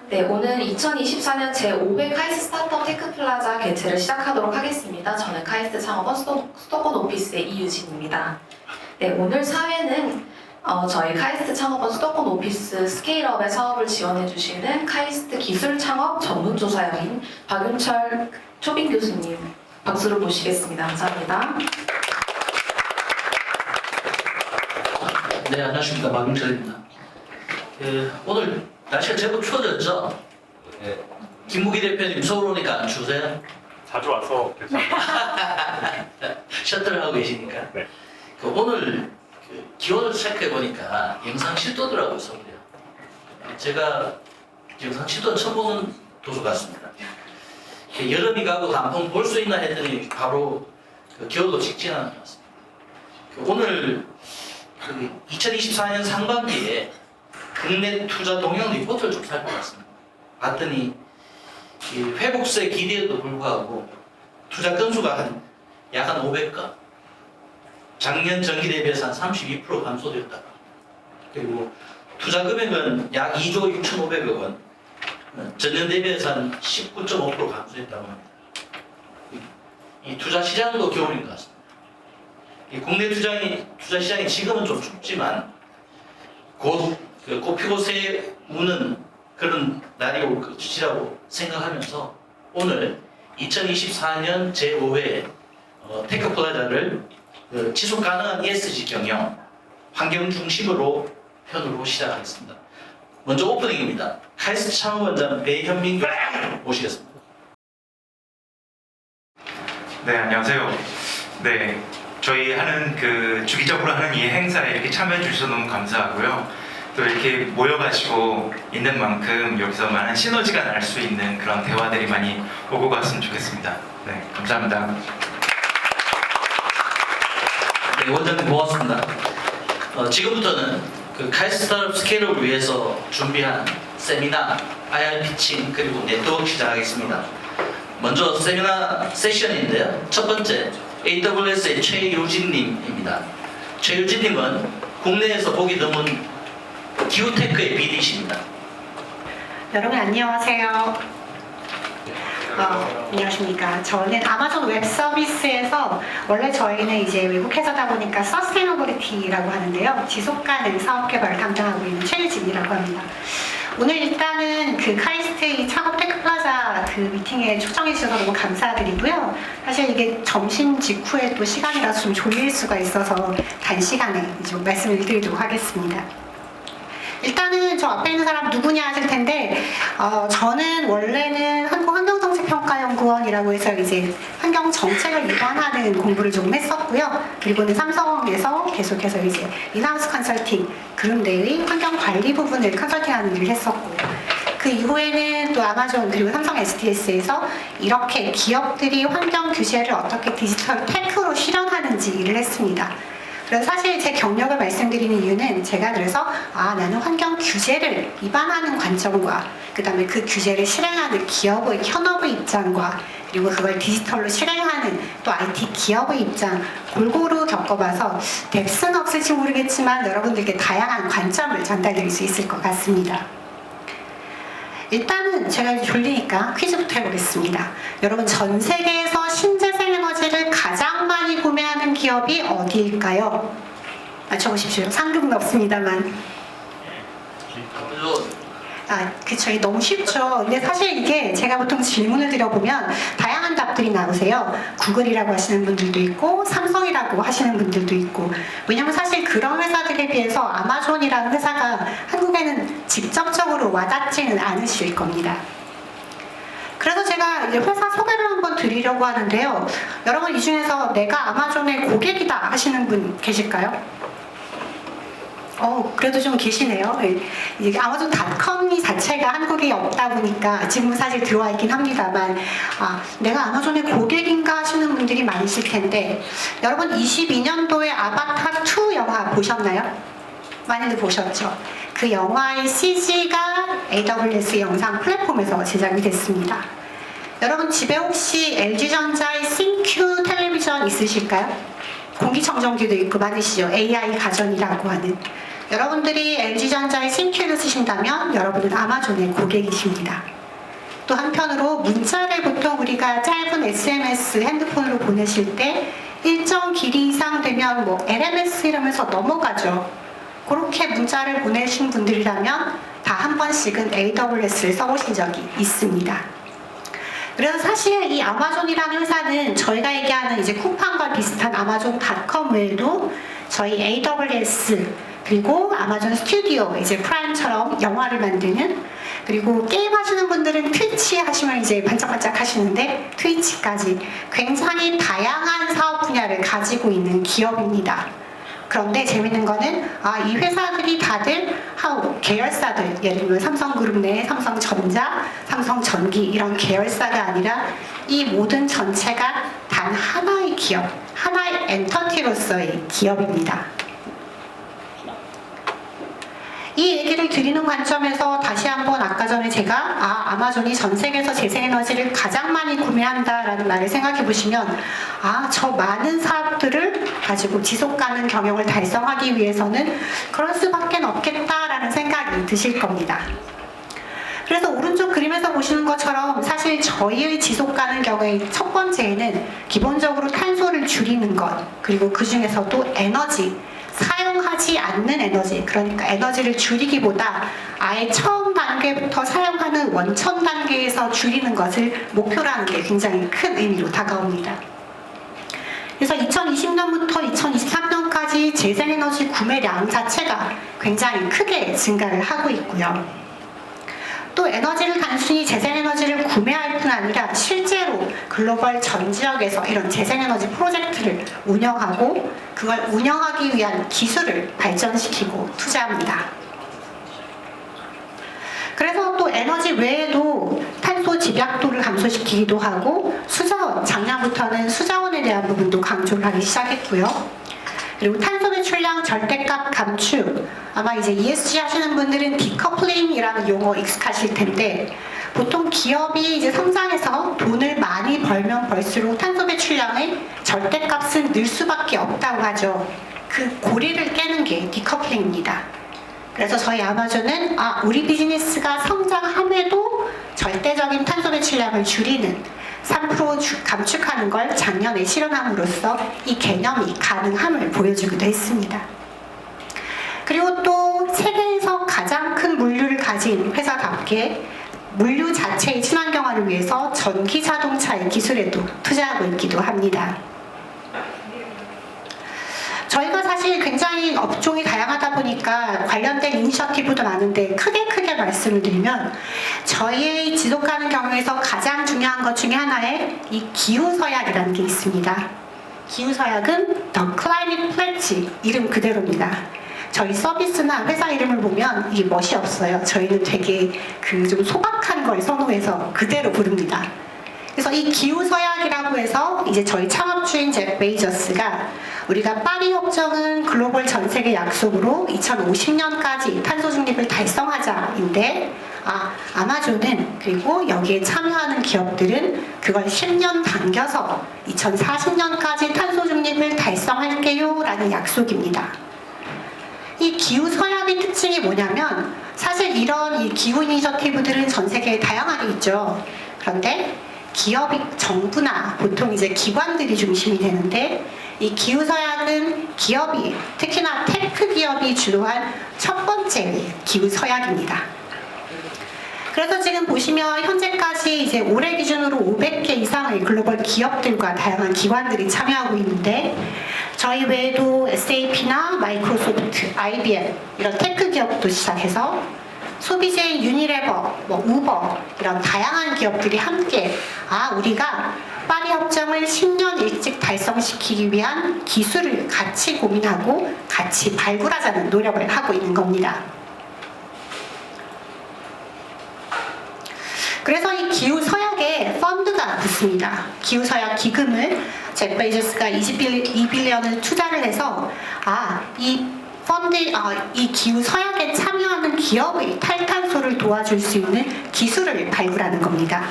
네, 오늘 2024년 제5회 카이스트 스타트업 테크플라자 개최를 시작하도록 하겠습니다. 저는 카이스트 창업원 수도권 오피스의 이유진입니다. 네, 오늘 사회는 저희 카이스트 창업원 수도권 오피스 스케일업의 사업을 지원해주시는 카이스트 기술 창업 전문조사역인 박윤철 초빙 교수님 박수로 모시겠습니다. 감사합니다. 네, 안녕하십니까. 박윤철입니다. 오늘 날씨가 제법 추워졌죠? 네. 김무기 대표님 서울 오니까 안 추우세요? 자주 와서 괜찮아요. 셔틀을 하고 계시니까. 네. 오늘 기온을 체크해 보니까 영상 7도더라고요, 서울이요. 제가 영상 7도는 처음 보는 도서 같습니다. 여름이 가고 단풍 볼 수 있나 했더니 바로 겨울도 직진하는 것 같습니다. 오늘 2024년 상반기에 국내 투자 동향 리포트를 좀 살펴봤습니다. 봤더니 회복세 기대에도 불구하고 투자 건수가 약 한 500건, 작년 전기 대비해서 한 32% 감소되었다. 그리고 투자 금액은 약 2조 6,500억 원, 전년 대비해서 한 19.5% 감소했다고 합니다. 이 투자 시장도 겨울인 것 같습니다. 이 국내 투자 시장이 지금은 좀 춥지만 곧 꽃피고 새 우는 그런 날이 올 것이라고 생각하면서 오늘 2024년 제5회 테크플라자를 지속 가능한 ESG 경영, 환경 중심으로 편으로 시작하겠습니다. 먼저 오프닝입니다. 카이스트 창업원장 배현민 교수 모시겠습니다. 네, 안녕하세요. 네, 저희 주기적으로 하는 이 행사에 이렇게 참여해 주셔서 너무 감사하고요. 또 이렇게 모여가지고 있는 만큼 여기서 많은 시너지가 날 수 있는 그런 대화들이 많이 오고 갔으면 좋겠습니다. 네, 감사합니다. 네, 원장님 고맙습니다. 지금부터는 카이스트 스타트업 스케일업을 위해서 준비한 세미나, IR 피칭 그리고 네트워크 시작하겠습니다. 먼저 세미나 세션인데요. 첫 번째 AWS의 최유진님입니다. 최유진님은 국내에서 보기 드문 기후테크의 BDC입니다. 여러분 안녕하세요. 안녕하십니까. 저는 아마존 웹 서비스에서 원래 저희는 이제 외국 회사다 보니까 서스테이너블리티라고 하는데요. 지속 가능 사업 개발을 담당하고 있는 최유진이라고 합니다. 오늘 일단은 카이스트 이 창업 테크플라자 미팅에 초청해 주셔서 너무 감사드리고요. 사실 이게 점심 직후에 또 시간이라서 좀 졸릴 수가 있어서 단시간에 좀 말씀을 드리도록 하겠습니다. 일단은 저 앞에 있는 사람 누구냐 하실 텐데 저는 원래는 한국환경정책평가연구원이라고 해서 이제 환경 정책을 입안하는 공부를 조금 했었고요. 그리고는 삼성에서 계속해서 이제 인하우스 컨설팅 그룹 내의 환경 관리 부분을 컨설팅하는 일을 했었고, 그 이후에는 또 아마존 그리고 삼성 SDS에서 이렇게 기업들이 환경 규제를 어떻게 디지털 테크로 실현하는지 일을 했습니다. 그래서 사실 제 경력을 말씀드리는 이유는 제가 그래서 나는 환경 규제를 위반하는 관점과 그 다음에 그 규제를 실행하는 기업의 현업의 입장과 그리고 그걸 디지털로 실행하는 또 IT 기업의 입장 골고루 겪어봐서 뎁스는 없을지 모르겠지만 여러분들께 다양한 관점을 전달드릴 수 있을 것 같습니다. 일단은 제가 졸리니까 퀴즈부터 해보겠습니다. 여러분 전 세계에서 신재생 에너지를 가장 많이 구매하는 기업이 어디일까요? 맞춰보십시오. 상금은 없습니다만. 그쵸. 너무 쉽죠. 근데 사실 이게 제가 보통 질문을 드려보면 다양한 답들이 나오세요. 구글이라고 하시는 분들도 있고 삼성이라고 하시는 분들도 있고. 왜냐면 사실 그런 회사들에 비해서 아마존이라는 회사가 한국에는 직접적으로 와닿지는 않으실 겁니다. 그래서 제가 이제 회사 소개를 한번 드리려고 하는데요. 여러분 이 중에서 내가 아마존의 고객이다 하시는 분 계실까요? 그래도 좀 계시네요. 이게 아마존.com이 자체가 한국에 없다 보니까 지금은 사실 들어와 있긴 합니다만 내가 아마존의 고객인가 하시는 분들이 많으실 텐데, 여러분 22년도에 아바타2 영화 보셨나요? 많이들 보셨죠? 그 영화의 CG가 AWS 영상 플랫폼에서 제작이 됐습니다. 여러분 집에 혹시 LG전자의 싱큐 텔레비전 있으실까요? 공기청정기도 있고 많으시죠? AI 가전이라고 하는. 여러분들이 LG전자의 심큐를 쓰신다면 여러분은 아마존의 고객이십니다. 또 한편으로 문자를 보통 우리가 짧은 SMS 핸드폰으로 보내실 때 일정 길이 이상 되면 뭐 LMS 이러면서 넘어가죠. 그렇게 문자를 보내신 분들이라면 다 한 번씩은 AWS를 써보신 적이 있습니다. 그래서 사실 이 아마존이라는 회사는 저희가 얘기하는 이제 쿠팡과 비슷한 아마존.com 외에도 저희 AWS 그리고 아마존 스튜디오 이제 프라임처럼 영화를 만드는, 그리고 게임 하시는 분들은 트위치 하시면 이제 반짝반짝 하시는데 트위치까지 굉장히 다양한 사업 분야를 가지고 있는 기업입니다. 그런데 재밌는 거는 이 회사들이 다들 계열사들, 예를 들면 삼성그룹 내 삼성전자, 삼성전기 이런 계열사가 아니라 이 모든 전체가 단 하나의 기업, 하나의 엔터티로서의 기업입니다. 이 얘기를 드리는 관점에서 다시 한번 아까 전에 제가 아마존이 전 세계에서 재생에너지를 가장 많이 구매한다라는 말을 생각해 보시면 저 많은 사업들을 가지고 지속가능 경영을 달성하기 위해서는 그럴 수밖에 없겠다라는 생각이 드실 겁니다. 그래서 오른쪽 그림에서 보시는 것처럼 사실 저희의 지속가능 경영의 첫 번째는 기본적으로 탄소를 줄이는 것, 그리고 그 중에서도 에너지, 사용하지 않는 에너지, 그러니까 에너지를 줄이기보다 아예 처음 단계부터 사용하는 원천 단계에서 줄이는 것을 목표로 하는 게 굉장히 큰 의미로 다가옵니다. 그래서 2020년부터 2023년까지 재생에너지 구매량 자체가 굉장히 크게 증가를 하고 있고요. 또 에너지를 단순히 재생에너지를 구매할 뿐 아니라 실제로 글로벌 전 지역에서 이런 재생에너지 프로젝트를 운영하고 그걸 운영하기 위한 기술을 발전시키고 투자합니다. 그래서 또 에너지 외에도 탄소 집약도를 감소시키기도 하고 수자원, 작년부터는 수자원에 대한 부분도 강조를 하기 시작했고요. 그리고 탄소 배출량 절대값 감축, 아마 이제 ESG 하시는 분들은 디커플링이라는 용어 익숙하실 텐데, 보통 기업이 이제 성장해서 돈을 많이 벌면 벌수록 탄소 배출량의 절대값은 늘 수밖에 없다고 하죠. 그 고리를 깨는 게 디커플링입니다. 그래서 저희 아마존은 우리 비즈니스가 성장함에도 절대적인 탄소 배출량을 줄이는 3% 감축하는 걸 작년에 실현함으로써 이 개념이 가능함을 보여주기도 했습니다. 그리고 또 세계에서 가장 큰 물류를 가진 회사답게 물류 자체의 친환경화를 위해서 전기 자동차의 기술에도 투자하고 있기도 합니다. 저희가 사실 굉장히 업종이 다양하다 보니까 관련된 이니셔티브도 많은데 크게 말씀을 드리면 저희의 지속가능 경영에서 가장 중요한 것 중에 하나에 이 기후서약이라는 게 있습니다. 기후서약은 The Climate Pledge, 이름 그대로입니다. 저희 서비스나 회사 이름을 보면 이게 멋이 없어요. 저희는 되게 좀 소박한 걸 선호해서 그대로 부릅니다. 그래서 이 기후서약이라고 해서 이제 저희 창업주인 제프 베이저스가 우리가 파리 협정은 글로벌 전 세계 약속으로 2050년까지 탄소 중립을 달성하자인데 아마존은 그리고 여기에 참여하는 기업들은 그걸 10년 당겨서 2040년까지 탄소 중립을 달성할게요 라는 약속입니다. 이 기후서약의 특징이 뭐냐면 사실 이런 이 기후 이니셔티브들은 전 세계에 다양하게 있죠. 그런데 기업이, 정부나 보통 이제 기관들이 중심이 되는데 이 기후서약은 기업이, 특히나 테크 기업이 주도한 첫 번째 기후서약입니다. 그래서 지금 보시면 현재까지 이제 올해 기준으로 500개 이상의 글로벌 기업들과 다양한 기관들이 참여하고 있는데 저희 외에도 SAP나 마이크로소프트, IBM 이런 테크 기업도 시작해서 소비재인 유니레버, 우버 이런 다양한 기업들이 함께 우리가 파리 협정을 10년 일찍 달성시키기 위한 기술을 같이 고민하고 같이 발굴하자는 노력을 하고 있는 겁니다. 그래서 이 기후서약에 펀드가 붙습니다. 기후서약 기금을 제프 베이저스가 22빌리언을 투자를 해서 이 기후서약에 참여하는 기업의 탈탄소를 도와줄 수 있는 기술을 발굴하는 겁니다.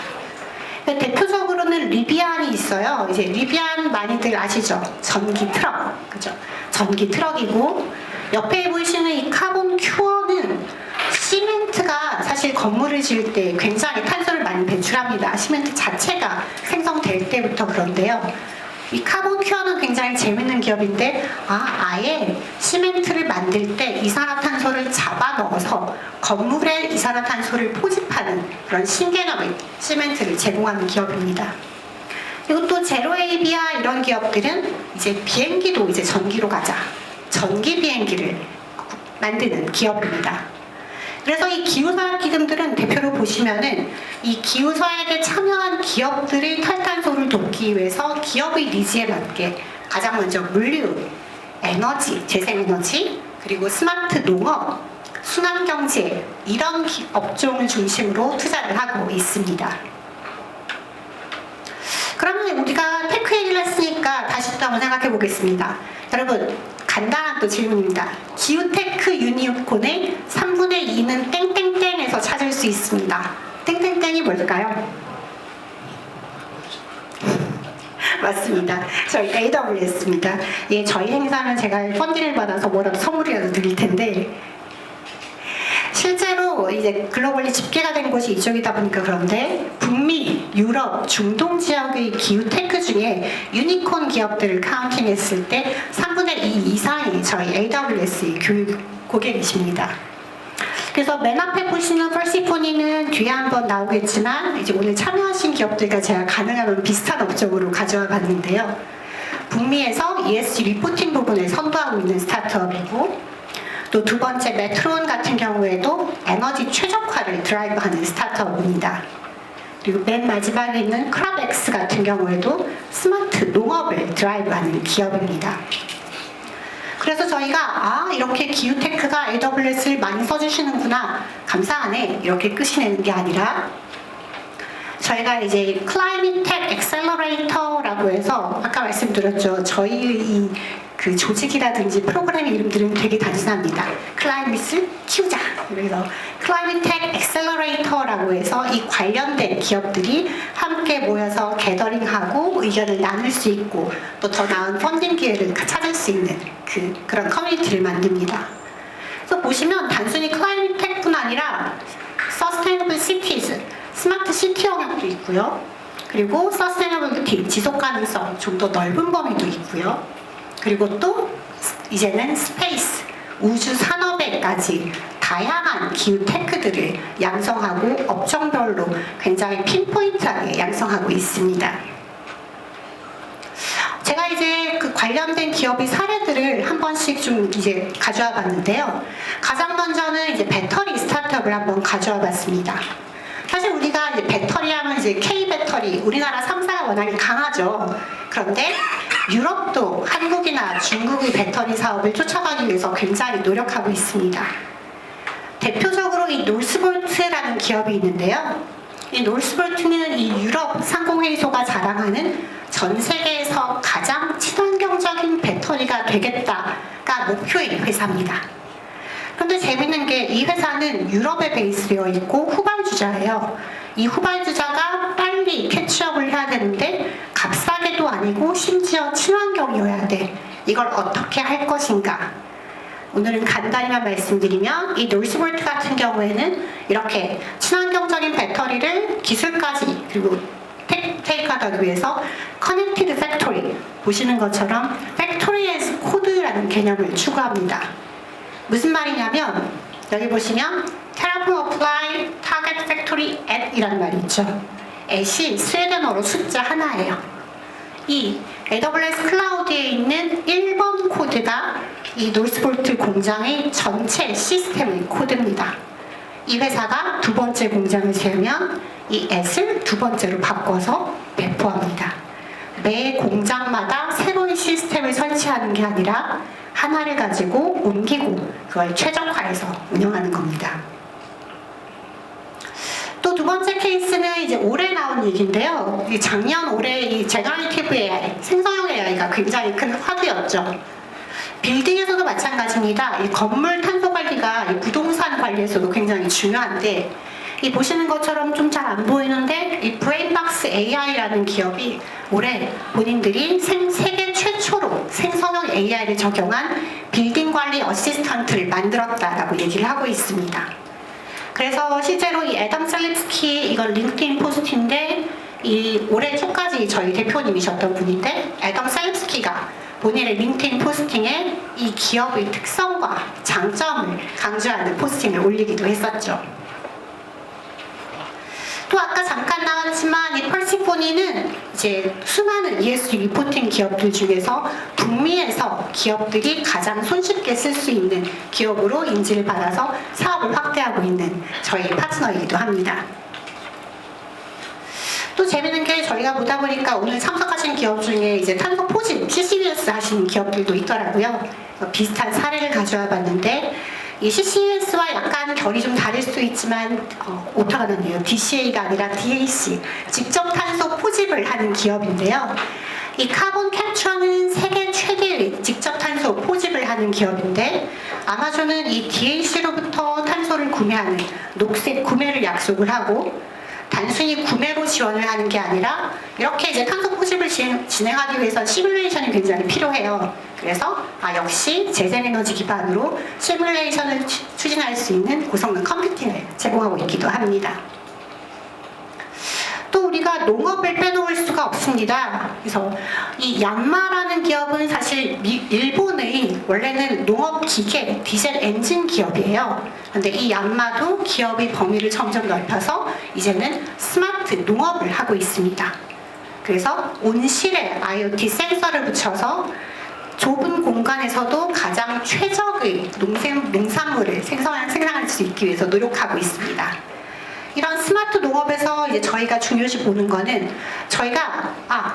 대표적으로는 리비안이 있어요. 이제 리비안 많이들 아시죠? 전기 트럭, 그죠? 전기 트럭이고 옆에 보이시는 이 카본 큐어는 시멘트가 사실 건물을 지을 때 굉장히 탄소를 많이 배출합니다. 시멘트 자체가 생성될 때부터 그런데요. 이 카본 큐어는 굉장히 재밌는 기업인데 아예 시멘트를 만들 때 이산화탄소를 잡아 넣어서 건물에 이산화탄소를 포집하는 그런 신개념의 시멘트를 제공하는 기업입니다. 그리고 또 제로에이비아 이런 기업들은 이제 비행기도 이제 전기로 가자. 전기 비행기를 만드는 기업입니다. 그래서 이 기후사학 기금들은 대표로 보시면은 이 기후사학에 참여한 기업들의 탈탄소를 돕기 위해서 기업의 니즈에 맞게 가장 먼저 물류, 에너지, 재생에너지, 그리고 스마트 농업, 순환경제 이런 업종을 중심으로 투자를 하고 있습니다. 그러면 우리가 테크 얘기를 했으니까 다시 또 한번 생각해 보겠습니다. 여러분 간단한 또 질문입니다. 기후테크 유니콘의 3분의 2는 땡땡땡에서 찾을 수 있습니다. 땡땡땡이 뭘까요? 맞습니다. 저희 AWS입니다. 예, 저희 행사는 제가 펀딩을 받아서 뭐라도 선물이라도 드릴 텐데 실제로 이제 글로벌리 집계가 된 곳이 이쪽이다 보니까 그런데 북미, 유럽, 중동 지역의 기후테크 중에 유니콘 기업들을 카운팅했을 때 3분의 2 이상이 저희 AWS의 교육 고객이십니다. 그래서 맨 앞에 보시는 퍼시포니는 뒤에 한번 나오겠지만 이제 오늘 참여하신 기업들과 제가 가능하면 비슷한 업적으로 가져와 봤는데요. 북미에서 ESG 리포팅 부분을 선도하고 있는 스타트업이고 또 두 번째 메트론 같은 경우에도 에너지 최적화를 드라이브하는 스타트업입니다. 그리고 맨 마지막에 있는 크랍엑스 같은 경우에도 스마트 농업을 드라이브하는 기업입니다. 그래서 저희가 이렇게 기후테크가 AWS를 많이 써주시는구나 감사하네 이렇게 끝이 내는 게 아니라 저희가 이제 클라이밋 텍 엑셀러레이터라고 해서 아까 말씀드렸죠. 저희 그 조직이라든지 프로그램 이름들은 되게 단순합니다. 클라이밋을 키우자. 그래서 클라이밋 텍 엑셀러레이터라고 해서 이 관련된 기업들이 함께 모여서 게더링하고 의견을 나눌 수 있고 또 더 나은 펀딩 기회를 찾을 수 있는 그런 커뮤니티를 만듭니다. 그래서 보시면 단순히 클라이밋 텍뿐 아니라 서스테이너블 시티즈 스마트 시티 영역도 있고요. 그리고 서스테이너블리티, 지속 가능성 좀 더 넓은 범위도 있고요. 그리고 또 이제는 스페이스, 우주 산업에까지 다양한 기후 테크들을 양성하고 업종별로 굉장히 핀포인트하게 양성하고 있습니다. 제가 이제 그 관련된 기업의 사례들을 한 번씩 좀 이제 가져와 봤는데요. 가장 먼저는 이제 배터리 스타트업을 한번 가져와 봤습니다. 사실 우리가 이제 배터리 하면 이제 K 배터리, 우리나라 3사가 워낙에 강하죠. 그런데 유럽도 한국이나 중국의 배터리 사업을 쫓아가기 위해서 굉장히 노력하고 있습니다. 대표적으로 이 노스볼트라는 기업이 있는데요. 이 노스볼트는 이 유럽 상공회의소가 자랑하는 전 세계에서 가장 친환경적인 배터리가 되겠다가 목표인 회사입니다. 그런데 재밌는 게 이 회사는 유럽에 베이스되어 있고 후발주자예요. 이 후발주자가 빨리 캐치업을 해야 되는데 값싸게도 아니고 심지어 친환경이어야 돼. 이걸 어떻게 할 것인가? 오늘은 간단히만 말씀드리면 이 노스볼트 같은 경우에는 이렇게 친환경적인 배터리를 기술까지 그리고 테이크하기 위해서 커넥티드 팩토리 보시는 것처럼 팩토리 에즈 코드라는 개념을 추구합니다. 무슨 말이냐면 여기 보시면 Terraform Apply Target Factory at 이라는 말이 있죠. at이 스웨덴어로 숫자 하나예요. 이 AWS 클라우드에 있는 1번 코드가 이 노스볼트 공장의 전체 시스템의 코드입니다. 이 회사가 두 번째 공장을 세우면 이 at을 두 번째로 바꿔서 배포합니다. 매 공장마다 새로운 시스템을 설치하는 게 아니라 하나를 가지고 옮기고 그걸 최적화해서 운영하는 겁니다. 또 두 번째 케이스는 이제 올해 나온 얘기인데요. 작년 올해 이 제너레이티브 AI, 생성형 AI가 굉장히 큰 화두였죠. 빌딩에서도 마찬가지입니다. 이 건물 탄소 관리가 이 부동산 관리에서도 굉장히 중요한데 이 보시는 것처럼 좀 잘 안 보이는데 이 브레인박스 AI라는 기업이 올해 본인들이 세계 최초로 생성형 AI를 적용한 빌딩 관리 어시스턴트를 만들었다라고 얘기를 하고 있습니다. 그래서 실제로 이 애덤 셀립스키, 이건 링크드인 포스트인데 이 올해 초까지 저희 대표님이셨던 분인데, 애덤 셀립스키가 본인의 링크드인 포스팅에 이 기업의 특성과 장점을 강조하는 포스팅을 올리기도 했었죠. 또 아까 잠깐 나왔지만 이 펄시포니는 이제 수많은 ESG 리포팅 기업들 중에서 북미에서 기업들이 가장 손쉽게 쓸 수 있는 기업으로 인지를 받아서 사업을 확대하고 있는 저희 파트너이기도 합니다. 또 재밌는 게 저희가 보다 보니까 오늘 참석하신 기업 중에 이제 탄소 포집 CCUS 하시는 기업들도 있더라고요. 비슷한 사례를 가져와 봤는데 이 CCUS와 약간 결이 좀 다를 수 있지만 오타가 났네요. DCA가 아니라 DAC, 직접 탄소 포집을 하는 기업인데요. 이 카본 캡처는 세계 최대의 직접 탄소 포집을 하는 기업인데, 아마존은 이 DAC로부터 탄소를 구매하는 녹색 구매를 약속을 하고, 단순히 구매로 지원을 하는 게 아니라 이렇게 이제 탄소 포집을 진행하기 위해서 시뮬레이션이 굉장히 필요해요. 그래서 역시 재생에너지 기반으로 시뮬레이션을 추진할 수 있는 고성능 컴퓨팅을 제공하고 있기도 합니다. 또 우리가 농업을 빼놓을 수가 없습니다. 그래서 이 얀마라는 기업은 사실 일본의 원래는 농업 기계, 디젤 엔진 기업이에요. 근데 이 얀마도 기업의 범위를 점점 넓혀서 이제는 스마트 농업을 하고 있습니다. 그래서 온실에 IoT 센서를 붙여서 좁은 공간에서도 가장 최적의 농산물을 생산할 수 있기 위해서 노력하고 있습니다. 이런 스마트 농업에서 이제 저희가 중요시 보는 거는, 저희가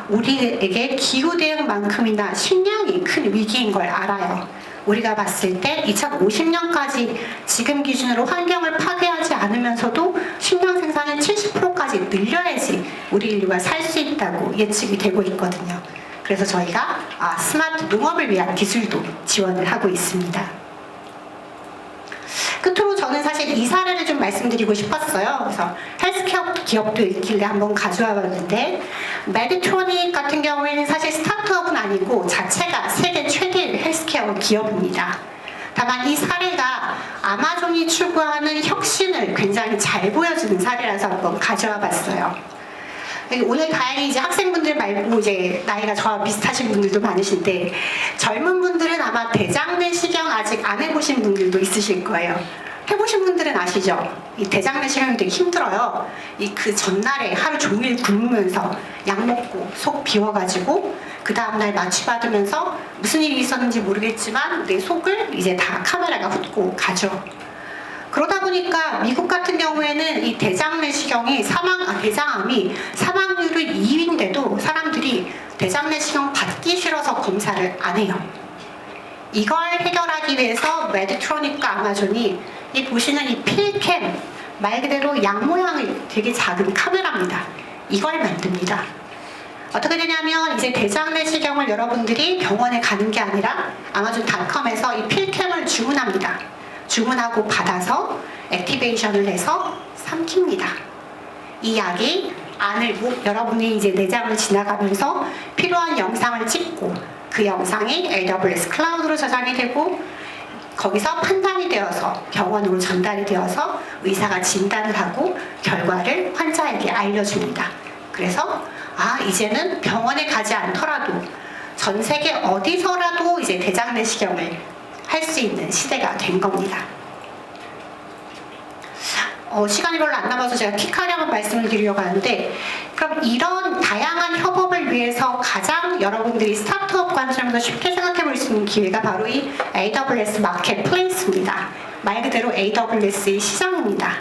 우리에게 기후 대응만큼이나 식량이 큰 위기인 걸 알아요. 우리가 봤을 때 2050년까지 지금 기준으로 환경을 파괴하지 않으면서도 식량 생산을 70%까지 늘려야지 우리 인류가 살 수 있다고 예측이 되고 있거든요. 그래서 저희가 스마트 농업을 위한 기술도 지원을 하고 있습니다. 끝으로 저는 사실 이 사례를 좀 말씀드리고 싶었어요. 그래서 헬스케어 기업도 있길래 한번 가져와 봤는데, 메디트로닉 같은 경우에는 사실 스타트업은 아니고 자체가 세계 최대의 헬스케어 기업입니다. 다만 이 사례가 아마존이 추구하는 혁신을 굉장히 잘 보여주는 사례라서 한번 가져와 봤어요. 오늘 다행히 이제 학생분들 말고 이제 나이가 저와 비슷하신 분들도 많으신데, 젊은 분들은 아마 대장 내시경 아직 안 해보신 분들도 있으실 거예요. 해보신 분들은 아시죠? 이 대장 내시경이 되게 힘들어요. 그 전날에 하루 종일 굶으면서 약 먹고 속 비워가지고 그 다음날 마취받으면서 무슨 일이 있었는지 모르겠지만 내 속을 이제 다 카메라가 훑고 가죠. 그러다 보니까 미국 같은 경우에는 이 대장 내시경이 대장암이 사망률이 2위인데도 사람들이 대장 내시경 받기 싫어서 검사를 안 해요. 이걸 해결하기 위해서 메디트로닉과 아마존이 이 보시는 이 필캠, 말 그대로 양 모양의 되게 작은 카메라입니다. 이걸 만듭니다. 어떻게 되냐면 이제 대장 내시경을 여러분들이 병원에 가는 게 아니라 아마존.com에서 이 필캠을 주문합니다. 주문하고 받아서 액티베이션을 해서 삼킵니다. 이 약이 여러분이 이제 내장을 지나가면서 필요한 영상을 찍고 그 영상이 AWS 클라우드로 저장이 되고 거기서 판단이 되어서 병원으로 전달이 되어서 의사가 진단을 하고 결과를 환자에게 알려줍니다. 그래서 이제는 병원에 가지 않더라도 전 세계 어디서라도 이제 대장 내시경을 할 수 있는 시대가 된 겁니다. 시간이 별로 안 남아서 제가 퀵하게 한번 말씀을 드리려고 하는데, 그럼 이런 다양한 협업을 위해서 가장 여러분들이 스타트업 관점에서 쉽게 생각해 볼 수 있는 기회가 바로 이 AWS 마켓플레이스입니다. 말 그대로 AWS의 시장입니다.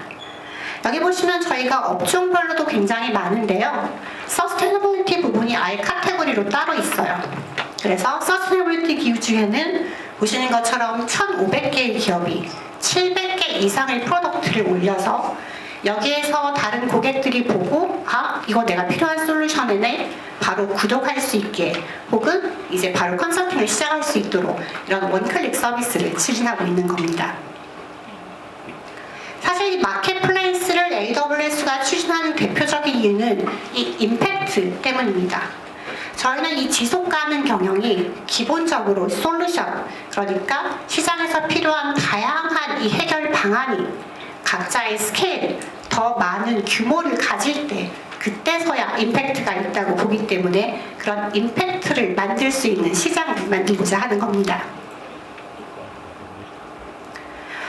여기 보시면 저희가 업종별로도 굉장히 많은데요. 서스테너빌리티 부분이 아예 카테고리로 따로 있어요. 그래서 서스테너빌리티 기업 중에는 보시는 것처럼 1,500개의 기업이 700개 이상의 프로덕트를 올려서 여기에서 다른 고객들이 보고 이거 내가 필요한 솔루션이네 바로 구독할 수 있게, 혹은 이제 바로 컨설팅을 시작할 수 있도록 이런 원클릭 서비스를 추진하고 있는 겁니다. 사실 이 마켓플레이스를 AWS가 추진하는 대표적인 이유는 이 임팩트 때문입니다. 저희는 이 지속 가능 경영이 기본적으로 솔루션, 그러니까 시장에서 필요한 다양한 이 해결 방안이 각자의 스케일, 더 많은 규모를 가질 때 그때서야 임팩트가 있다고 보기 때문에 그런 임팩트를 만들 수 있는 시장을 만들고자 하는 겁니다.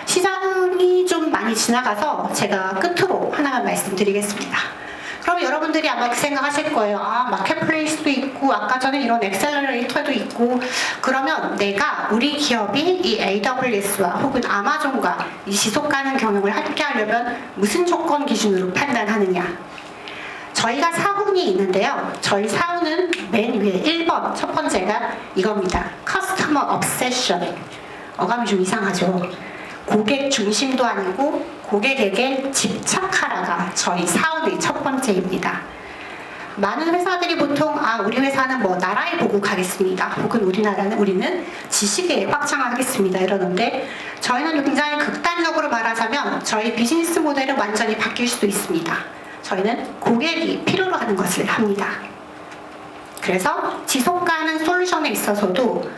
시장이 좀 많이 지나가서 제가 끝으로 하나만 말씀드리겠습니다. 그럼 여러분들이 아마 생각하실 거예요. 아, 마켓플레이스도 있고 아까 전에 이런 엑셀러레이터도 있고 그러면 내가 우리 기업이 이 AWS와 혹은 아마존과 이 지속가능 경영을 함께 하려면 무슨 조건 기준으로 판단하느냐? 저희가 사훈이 있는데요. 저희 사훈은 맨 위에 1번 첫 번째가 이겁니다. 커스터머 obsession. 어감이 좀 이상하죠. 고객 중심도 아니고 고객에게 집착하라가 저희 사업의 첫 번째입니다. 많은 회사들이 보통 우리 회사는 뭐 나라에 보고 가겠습니다. 혹은 우리는 지식에 확장하겠습니다. 이러는데 저희는 굉장히 극단적으로 말하자면 저희 비즈니스 모델은 완전히 바뀔 수도 있습니다. 저희는 고객이 필요로 하는 것을 합니다. 그래서 지속 가능 솔루션에 있어서도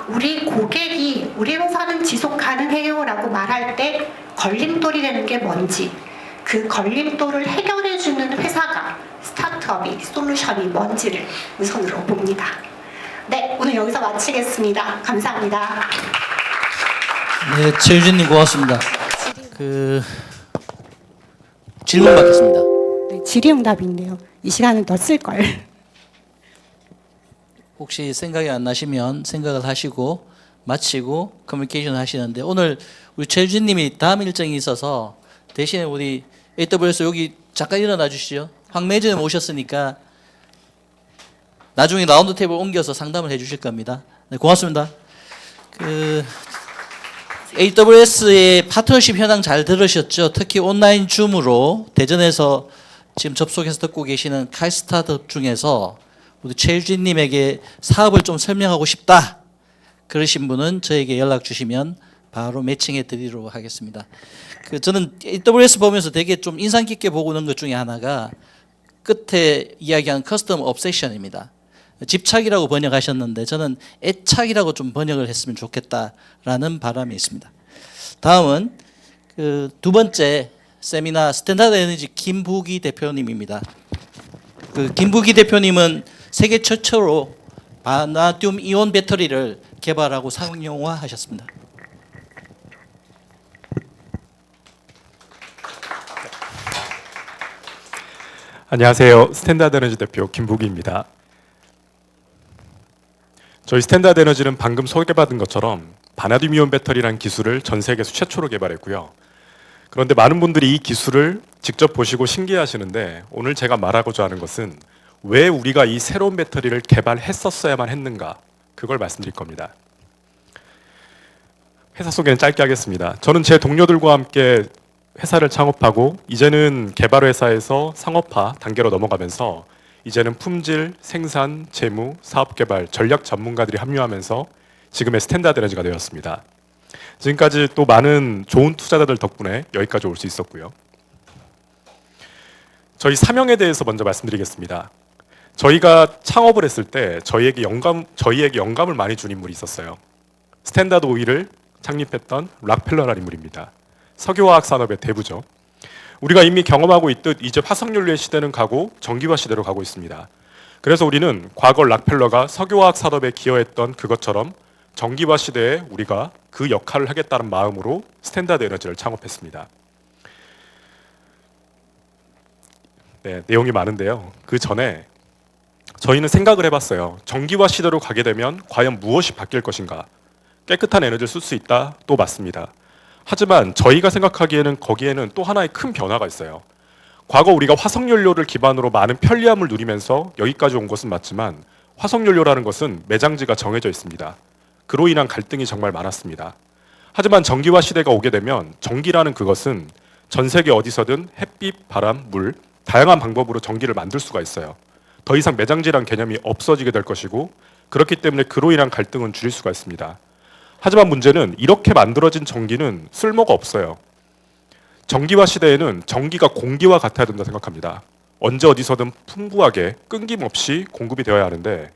우리 고객이 우리 회사는 지속 가능해요 라고 말할 때 걸림돌이 되는 게 뭔지 그 걸림돌을 해결해주는 회사가 스타트업이 솔루션이 뭔지를 우선으로 봅니다. 네, 오늘 여기서 마치겠습니다. 감사합니다. 네, 최유진님 고맙습니다. 질문 받겠습니다. 네, 질의응답인데요. 이 시간은 더 쓸걸. 혹시 생각이 안 나시면 생각을 하시고 마치고 커뮤니케이션 하시는데 오늘 우리 최유진님이 다음 일정이 있어서 대신에 우리 AWS 여기 잠깐 일어나 주시죠. 황매진을 모셨으니까 나중에 라운드 테이블 옮겨서 상담을 해주실 겁니다. 네, 고맙습니다. AWS의 파트너십 현황 잘 들으셨죠? 특히 온라인 줌으로 대전에서 지금 접속해서 듣고 계시는 칼 스타트업 중에서 우리 최유진님에게 사업을 좀 설명하고 싶다 그러신 분은 저에게 연락 주시면 바로 매칭해 드리도록 하겠습니다. 저는 AWS 보면서 되게 좀 인상 깊게 보고 있는 것 중에 하나가 끝에 이야기한 커스텀 옵세션입니다. 집착이라고 번역하셨는데 저는 애착이라고 좀 번역을 했으면 좋겠다라는 바람이 있습니다. 다음은 두 번째 세미나 스탠다드 에너지 김부기 대표님입니다. 김부기 대표님은 세계 최초로 바나듐 이온 배터리를 개발하고 상용화하셨습니다. 안녕하세요. 스탠다드 에너지 대표 김부기입니다. 저희 스탠다드 에너지는 방금 소개받은 것처럼 바나듐 이온 배터리라는 기술을 전 세계에서 최초로 개발했고요. 그런데 많은 분들이 이 기술을 직접 보시고 신기해하시는데 오늘 제가 말하고자 하는 것은 왜 우리가 이 새로운 배터리를 개발했었어야만 했는가 그걸 말씀드릴 겁니다. 회사 소개는 짧게 하겠습니다. 저는 제 동료들과 함께 회사를 창업하고 이제는 개발회사에서 상업화 단계로 넘어가면서 이제는 품질, 생산, 재무, 사업개발, 전략 전문가들이 합류하면서 지금의 스탠다드 에너지가 되었습니다. 지금까지 또 많은 좋은 투자자들 덕분에 여기까지 올 수 있었고요. 저희 사명에 대해서 먼저 말씀드리겠습니다. 저희가 창업을 했을 때 저희에게 영감을 많이 준 인물이 있었어요. 스탠다드 오일을 창립했던 락펠러라는 인물입니다. 석유화학 산업의 대부죠. 우리가 이미 경험하고 있듯 이제 화석연료의 시대는 가고 전기화 시대로 가고 있습니다. 그래서 우리는 과거 락펠러가 석유화학 산업에 기여했던 그것처럼 전기화 시대에 우리가 그 역할을 하겠다는 마음으로 스탠다드 에너지를 창업했습니다. 네, 내용이 많은데요. 그 전에 저희는 생각을 해봤어요. 전기화 시대로 가게 되면 과연 무엇이 바뀔 것인가? 깨끗한 에너지를 쓸 수 있다? 또 맞습니다. 하지만 저희가 생각하기에는 거기에는 또 하나의 큰 변화가 있어요. 과거 우리가 화석연료를 기반으로 많은 편리함을 누리면서 여기까지 온 것은 맞지만 화석연료라는 것은 매장지가 정해져 있습니다. 그로 인한 갈등이 정말 많았습니다. 하지만 전기화 시대가 오게 되면 전기라는 그것은 전 세계 어디서든 햇빛, 바람, 물 다양한 방법으로 전기를 만들 수가 있어요. 더 이상 매장지란 개념이 없어지게 될 것이고 그렇기 때문에 그로 인한 갈등은 줄일 수가 있습니다. 하지만 문제는 이렇게 만들어진 전기는 쓸모가 없어요. 전기화 시대에는 전기가 공기와 같아야 된다 생각합니다. 언제 어디서든 풍부하게 끊김없이 공급이 되어야 하는데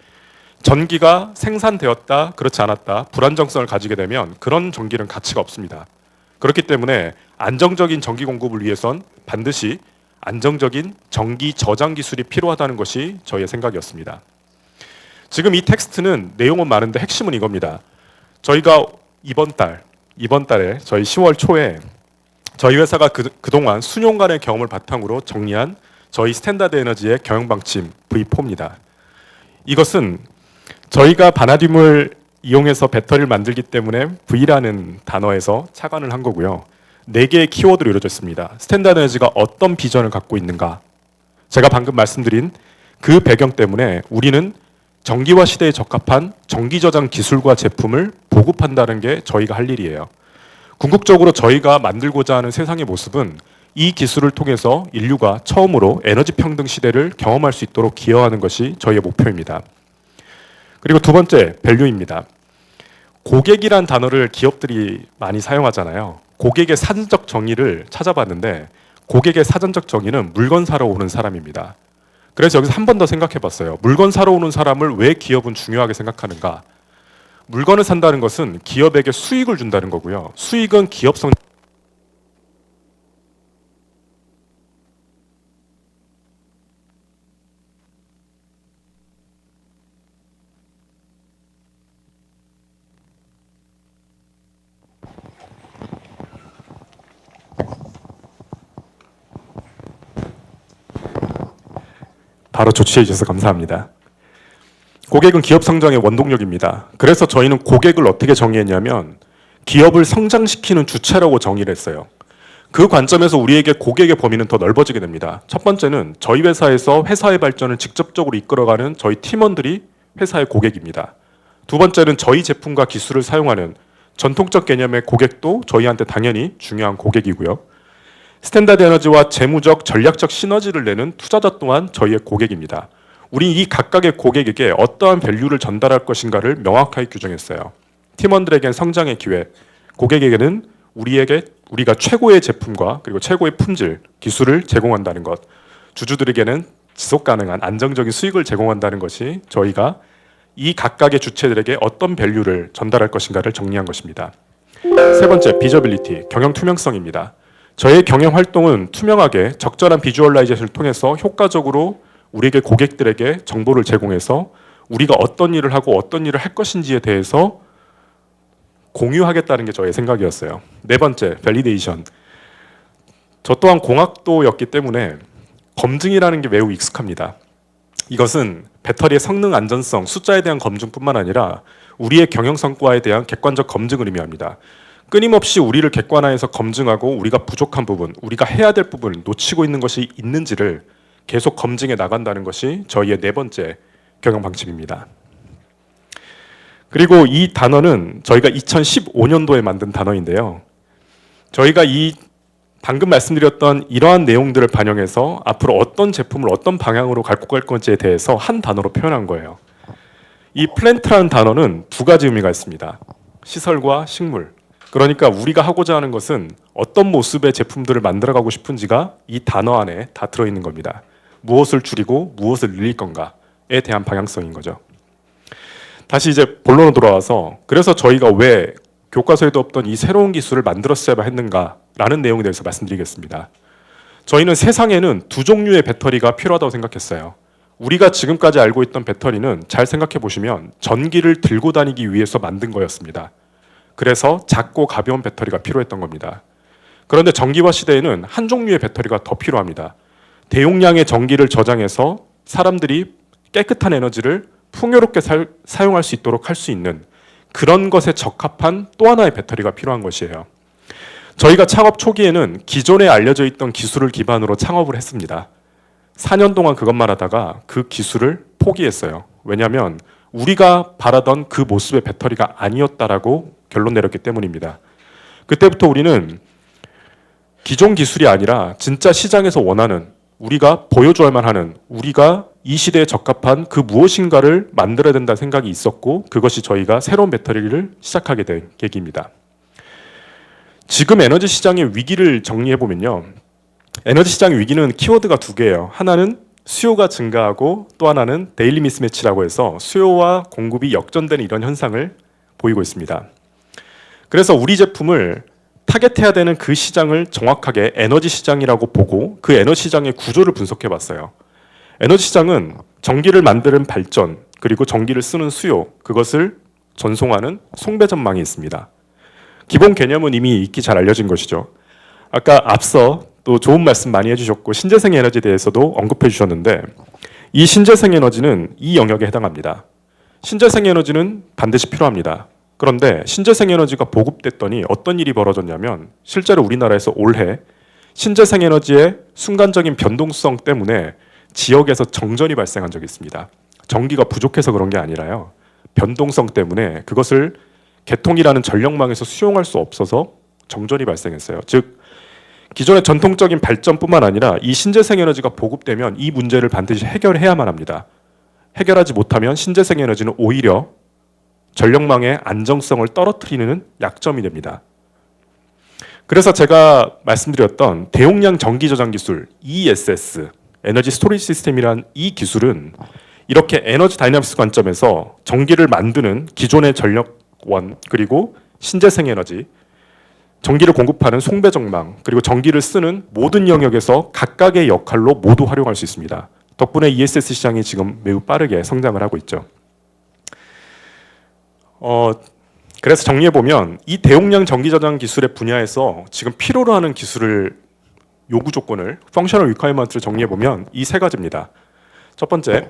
전기가 생산되었다 그렇지 않았다 불안정성을 가지게 되면 그런 전기는 가치가 없습니다. 그렇기 때문에 안정적인 전기 공급을 위해선 반드시 안정적인 전기 저장 기술이 필요하다는 것이 저희의 생각이었습니다. 지금 이 텍스트는 내용은 많은데 핵심은 이겁니다. 저희가 이번 달에 저희 10월 초에 저희 회사가 그동안 수년간의 경험을 바탕으로 정리한 저희 스탠다드 에너지의 경영방침 V4입니다. 이것은 저희가 바나듐을 이용해서 배터리를 만들기 때문에 V라는 단어에서 착안을 한 거고요. 4개의 키워드로 이루어져 있습니다. 스탠다드 에너지가 어떤 비전을 갖고 있는가? 제가 방금 말씀드린 그 배경 때문에 우리는 전기화 시대에 적합한 전기 저장 기술과 제품을 보급한다는 게 저희가 할 일이에요. 궁극적으로 저희가 만들고자 하는 세상의 모습은 이 기술을 통해서 인류가 처음으로 에너지 평등 시대를 경험할 수 있도록 기여하는 것이 저희의 목표입니다. 그리고 두 번째, 밸류입니다. 고객이란 단어를 기업들이 많이 사용하잖아요. 고객의 사전적 정의를 찾아봤는데 고객의 사전적 정의는 물건 사러 오는 사람입니다. 그래서 여기서 한 번 더 생각해 봤어요. 물건 사러 오는 사람을 왜 기업은 중요하게 생각하는가? 물건을 산다는 것은 기업에게 수익을 준다는 거고요. 수익은 기업성 바로 조치해 주셔서 감사합니다. 고객은 기업 성장의 원동력입니다. 그래서 저희는 고객을 어떻게 정의했냐면 기업을 성장시키는 주체라고 정의를 했어요. 그 관점에서 우리에게 고객의 범위는 더 넓어지게 됩니다. 첫 번째는 저희 회사에서 회사의 발전을 직접적으로 이끌어가는 저희 팀원들이 회사의 고객입니다. 두 번째는 저희 제품과 기술을 사용하는 전통적 개념의 고객도 저희한테 당연히 중요한 고객이고요. 스탠다드 에너지와 재무적, 전략적 시너지를 내는 투자자 또한 저희의 고객입니다. 우리 이 각각의 고객에게 어떠한 밸류를 전달할 것인가를 명확하게 규정했어요. 팀원들에겐 성장의 기회, 고객에게는 우리가 최고의 제품과 그리고 최고의 품질, 기술을 제공한다는 것, 주주들에게는 지속 가능한 안정적인 수익을 제공한다는 것이 저희가 이 각각의 주체들에게 어떤 밸류를 전달할 것인가를 정리한 것입니다. 세 번째, 비저빌리티, 경영 투명성입니다. 저희 경영 활동은 투명하게 적절한 비주얼라이제이션을 통해서 효과적으로 우리에게 고객들에게 정보를 제공해서 우리가 어떤 일을 하고 어떤 일을 할 것인지에 대해서 공유하겠다는 게 저의 생각이었어요. 네 번째, 밸리데이션. 저 또한 공학도였기 때문에 검증이라는 게 매우 익숙합니다. 이것은 배터리의 성능 안전성, 숫자에 대한 검증뿐만 아니라 우리의 경영 성과에 대한 객관적 검증을 의미합니다. 끊임없이 우리를 객관화해서 검증하고 우리가 부족한 부분, 우리가 해야 될 부분을 놓치고 있는 것이 있는지를 계속 검증해 나간다는 것이 저희의 네 번째 경영 방침입니다. 그리고 이 단어는 저희가 2015년도에 만든 단어인데요. 저희가 이 방금 말씀드렸던 이러한 내용들을 반영해서 앞으로 어떤 제품을 어떤 방향으로 갖고 갈 건지에 대해서 한 단어로 표현한 거예요. 이 플랜트라는 단어는 두 가지 의미가 있습니다. 시설과 식물. 그러니까 우리가 하고자 하는 것은 어떤 모습의 제품들을 만들어가고 싶은지가 이 단어 안에 다 들어있는 겁니다. 무엇을 줄이고 무엇을 늘릴 건가에 대한 방향성인 거죠. 다시 이제 본론으로 돌아와서 그래서 저희가 왜 교과서에도 없던 이 새로운 기술을 만들었어야 했는가라는 내용에 대해서 말씀드리겠습니다. 저희는 세상에는 두 종류의 배터리가 필요하다고 생각했어요. 우리가 지금까지 알고 있던 배터리는 잘 생각해 보시면 전기를 들고 다니기 위해서 만든 거였습니다. 그래서 작고 가벼운 배터리가 필요했던 겁니다. 그런데 전기화 시대에는 한 종류의 배터리가 더 필요합니다. 대용량의 전기를 저장해서 사람들이 깨끗한 에너지를 풍요롭게 사용할 수 있도록 할 수 있는 그런 것에 적합한 또 하나의 배터리가 필요한 것이에요. 저희가 창업 초기에는 기존에 알려져 있던 기술을 기반으로 창업을 했습니다. 4년 동안 그것만 하다가 그 기술을 포기했어요. 왜냐하면 우리가 바라던 그 모습의 배터리가 아니었다라고 결론 내렸기 때문입니다. 그때부터 우리는 기존 기술이 아니라 진짜 시장에서 원하는 우리가 보여줘야만 하는 우리가 이 시대에 적합한 그 무엇인가를 만들어야 된다는 생각이 있었고 그것이 저희가 새로운 배터리를 시작하게 된 계기입니다. 지금 에너지 시장의 위기를 정리해 보면요. 에너지 시장의 위기는 키워드가 두 개예요. 하나는 수요가 증가하고 또 하나는 데일리 미스매치라고 해서 수요와 공급이 역전되는 이런 현상을 보이고 있습니다. 그래서 우리 제품을 타겟해야 되는 그 시장을 정확하게 에너지 시장이라고 보고 그 에너지 시장의 구조를 분석해 봤어요. 에너지 시장은 전기를 만드는 발전 그리고 전기를 쓰는 수요 그것을 전송하는 송배 전망이 있습니다. 기본 개념은 이미 익히 잘 알려진 것이죠. 아까 앞서 또 좋은 말씀 많이 해주셨고 신재생 에너지에 대해서도 언급해 주셨는데 이 신재생 에너지는 이 영역에 해당합니다. 신재생 에너지는 반드시 필요합니다. 그런데 신재생 에너지가 보급됐더니 어떤 일이 벌어졌냐면 실제로 우리나라에서 올해 신재생 에너지의 순간적인 변동성 때문에 지역에서 정전이 발생한 적이 있습니다. 전기가 부족해서 그런 게 아니라요. 변동성 때문에 그것을 개통이라는 전력망에서 수용할 수 없어서 정전이 발생했어요. 즉 기존의 전통적인 발전뿐만 아니라 이 신재생 에너지가 보급되면 이 문제를 반드시 해결해야만 합니다. 해결하지 못하면 신재생 에너지는 오히려 전력망의 안정성을 떨어뜨리는 약점이 됩니다. 그래서 제가 말씀드렸던 대용량 전기 저장 기술 ESS, 에너지 스토리지 시스템이란 이 기술은 이렇게 에너지 다이나믹스 관점에서 전기를 만드는 기존의 전력원 그리고 신재생 에너지, 전기를 공급하는 송배전망 그리고 전기를 쓰는 모든 영역에서 각각의 역할로 모두 활용할 수 있습니다. 덕분에 ESS 시장이 지금 매우 빠르게 성장을 하고 있죠. 그래서 정리해보면 이 대용량 전기 저장 기술의 분야에서 지금 필요로 하는 기술을 요구 조건을 펑셔널 리ኳ이먼트를 정리해보면 이 세 가지입니다. 첫 번째,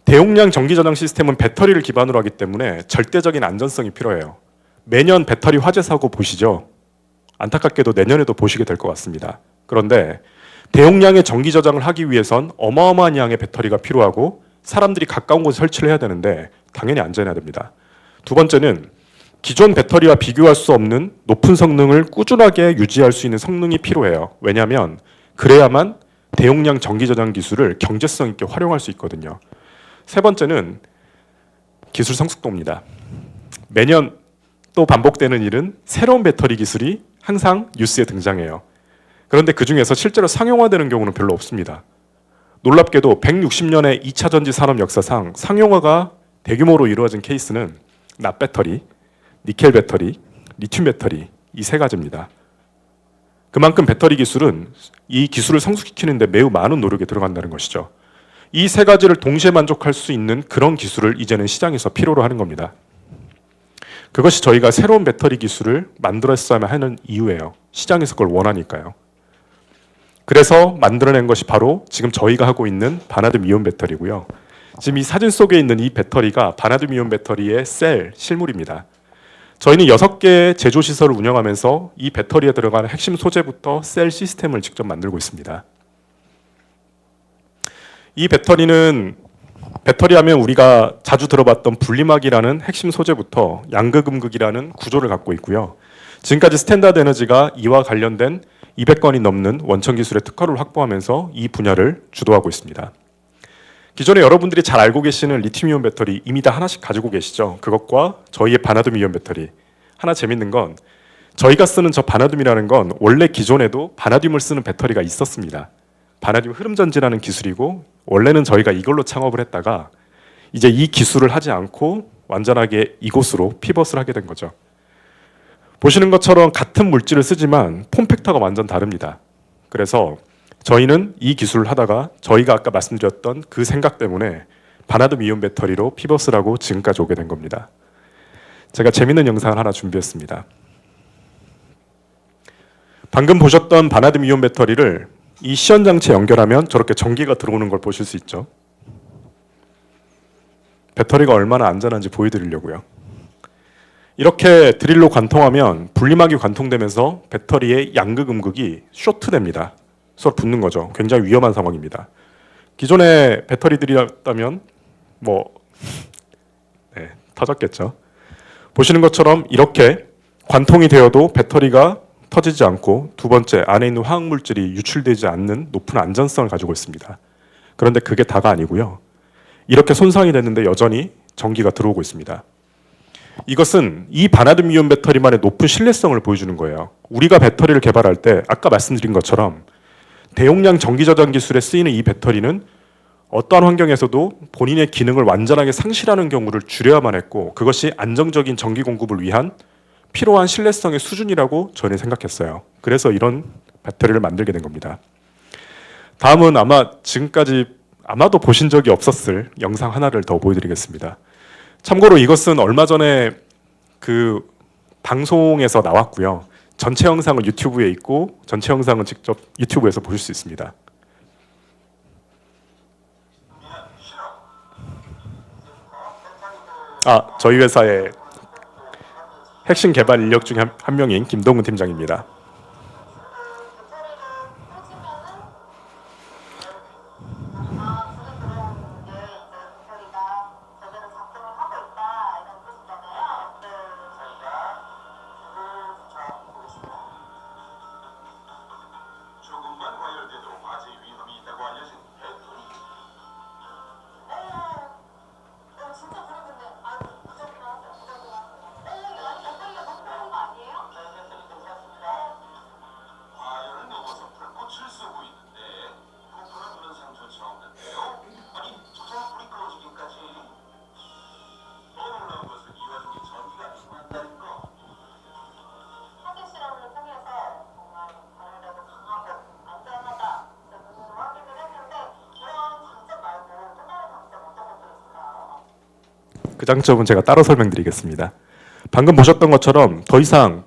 대용량 전기 저장 시스템은 배터리를 기반으로 하기 때문에 절대적인 안전성이 필요해요. 매년 배터리 화재 사고 보시죠? 안타깝게도 내년에도 보시게 될 것 같습니다. 그런데 대용량의 전기 저장을 하기 위해선 어마어마한 양의 배터리가 필요하고 사람들이 가까운 곳에 설치를 해야 되는데 당연히 안전해야 됩니다. 두 번째는 기존 배터리와 비교할 수 없는 높은 성능을 꾸준하게 유지할 수 있는 성능이 필요해요. 왜냐하면 그래야만 대용량 전기 저장 기술을 경제성 있게 활용할 수 있거든요. 세 번째는 기술 성숙도입니다. 매년 또 반복되는 일은 새로운 배터리 기술이 항상 뉴스에 등장해요. 그런데 그중에서 실제로 상용화되는 경우는 별로 없습니다. 놀랍게도 160년의 2차 전지 산업 역사상 상용화가 대규모로 이루어진 케이스는 납배터리, 니켈 배터리, 리튬 배터리 이 세 가지입니다. 그만큼 배터리 기술은 이 기술을 성숙시키는 데 매우 많은 노력이 들어간다는 것이죠. 이 세 가지를 동시에 만족할 수 있는 그런 기술을 이제는 시장에서 필요로 하는 겁니다. 그것이 저희가 새로운 배터리 기술을 만들었어야 하는 이유예요. 시장에서 그걸 원하니까요. 그래서 만들어낸 것이 바로 지금 저희가 하고 있는 바나듐 이온 배터리고요. 지금 이 사진 속에 있는 이 배터리가 바나듐 이온 배터리의 셀, 실물입니다. 저희는 6개의 제조시설을 운영하면서 이 배터리에 들어가는 핵심 소재부터 셀 시스템을 직접 만들고 있습니다. 이 배터리는 배터리 하면 우리가 자주 들어봤던 분리막이라는 핵심 소재부터 양극음극이라는 구조를 갖고 있고요. 지금까지 스탠다드 에너지가 이와 관련된 200건이 넘는 원천 기술의 특허를 확보하면서 이 분야를 주도하고 있습니다. 기존에 여러분들이 잘 알고 계시는 리튬이온 배터리 이미 다 하나씩 가지고 계시죠. 그것과 저희의 바나듐 이온 배터리. 하나 재밌는 건 저희가 쓰는 저 바나듐이라는 건 원래 기존에도 바나듐을 쓰는 배터리가 있었습니다. 바나듐 흐름전지라는 기술이고 원래는 저희가 이걸로 창업을 했다가 이제 이 기술을 하지 않고 완전하게 이곳으로 피벗을 하게 된 거죠. 보시는 것처럼 같은 물질을 쓰지만 폼팩터가 완전 다릅니다. 그래서 저희는 이 기술을 하다가 저희가 아까 말씀드렸던 그 생각 때문에 바나듐 이온 배터리로 피벗을 하고 지금까지 오게 된 겁니다. 제가 재밌는 영상을 하나 준비했습니다. 방금 보셨던 바나듐 이온 배터리를 이 시연 장치에 연결하면 저렇게 전기가 들어오는 걸 보실 수 있죠. 배터리가 얼마나 안전한지 보여드리려고요. 이렇게 드릴로 관통하면 분리막이 관통되면서 배터리의 양극음극이 쇼트됩니다. 서로 붙는 거죠. 굉장히 위험한 상황입니다. 기존의 배터리들이었다면 터졌겠죠. 보시는 것처럼 이렇게 관통이 되어도 배터리가 터지지 않고 두 번째 안에 있는 화학물질이 유출되지 않는 높은 안전성을 가지고 있습니다. 그런데 그게 다가 아니고요. 이렇게 손상이 됐는데 여전히 전기가 들어오고 있습니다. 이것은 이 바나듐 이온 배터리만의 높은 신뢰성을 보여주는 거예요. 우리가 배터리를 개발할 때 아까 말씀드린 것처럼 대용량 전기 저장 기술에 쓰이는 이 배터리는 어떠한 환경에서도 본인의 기능을 완전하게 상실하는 경우를 줄여야만 했고, 그것이 안정적인 전기 공급을 위한 필요한 신뢰성의 수준이라고 저는 생각했어요. 그래서 이런 배터리를 만들게 된 겁니다. 다음은 아마 지금까지 아마도 보신 적이 없었을 영상 하나를 더 보여드리겠습니다. 참고로 이것은 얼마 전에 그 방송에서 나왔고요. 전체 영상은 유튜브에 있고 전체 영상은 직접 유튜브에서 보실 수 있습니다. 저희 회사의 핵심 개발 인력 중 한 명인 김동훈 팀장입니다. 조금만 과열돼도 화재 위험이 있다고 알려진 배터리. 진짜 그러겠네. 아유, 무섭다. 배터리가 너무 좋은 거 아니에요? 배터리 괜찮습니다. 과열을 넘어서 불꽃을 쏘고 있는데 부풀어 두는 상처 없는데요. 아니, 저장 불이 꺼지기까지. 더 놀라운 것은 이 와중에 전기가 통한다는 거. 화재 실험을 통해서 정말 강력하고 강하고 안전하다 확인을 했는데 이런 장점 말고 또 다른 장점 어떤 것들이 있을까요? 그 장점은 제가 따로 설명드리겠습니다. 방금 보셨던 것처럼 더 이상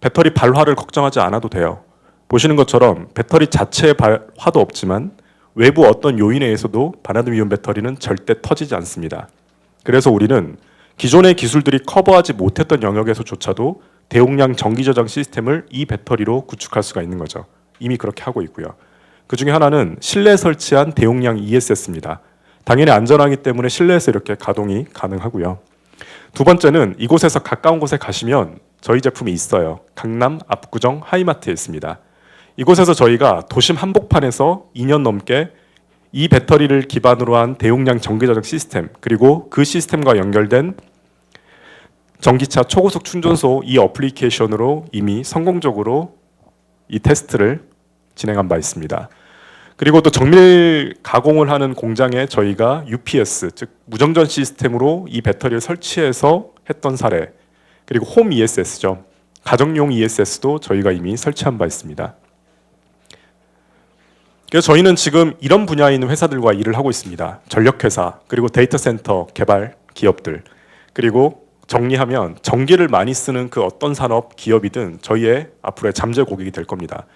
배터리 발화를 걱정하지 않아도 돼요. 보시는 것처럼 배터리 자체에 화도 없지만 외부 어떤 요인에 의해서도 바나듐 이온 배터리는 절대 터지지 않습니다. 그래서 우리는 기존의 기술들이 커버하지 못했던 영역에서조차도 대용량 전기 저장 시스템을 이 배터리로 구축할 수가 있는 거죠. 이미 그렇게 하고 있고요. 그 중에 하나는 실내에 설치한 대용량 ESS입니다. 당연히 안전하기 때문에 실내에서 이렇게 가동이 가능하고요. 두 번째는 이곳에서 가까운 곳에 가시면 저희 제품이 있어요. 강남 압구정 하이마트에 있습니다. 이곳에서 저희가 도심 한복판에서 2년 넘게 이 배터리를 기반으로 한 대용량 전기 저장 시스템, 그리고 그 시스템과 연결된 전기차 초고속 충전소 이 어플리케이션으로 이미 성공적으로 이 테스트를 진행한 바 있습니다. 그리고 또 정밀 가공을 하는 공장에 저희가 UPS, 즉 무정전 시스템으로 이 배터리를 설치해서 했던 사례, 그리고 홈 ESS죠. 가정용 ESS도 저희가 이미 설치한 바 있습니다. 그래서 저희는 지금 이런 분야에 있는 회사들과 일을 하고 있습니다. 전력회사, 그리고 데이터 센터 개발 기업들, 그리고 정리하면 전기를 많이 쓰는 그 어떤 산업 기업이든 저희의 앞으로의 잠재 고객이 될 겁니다.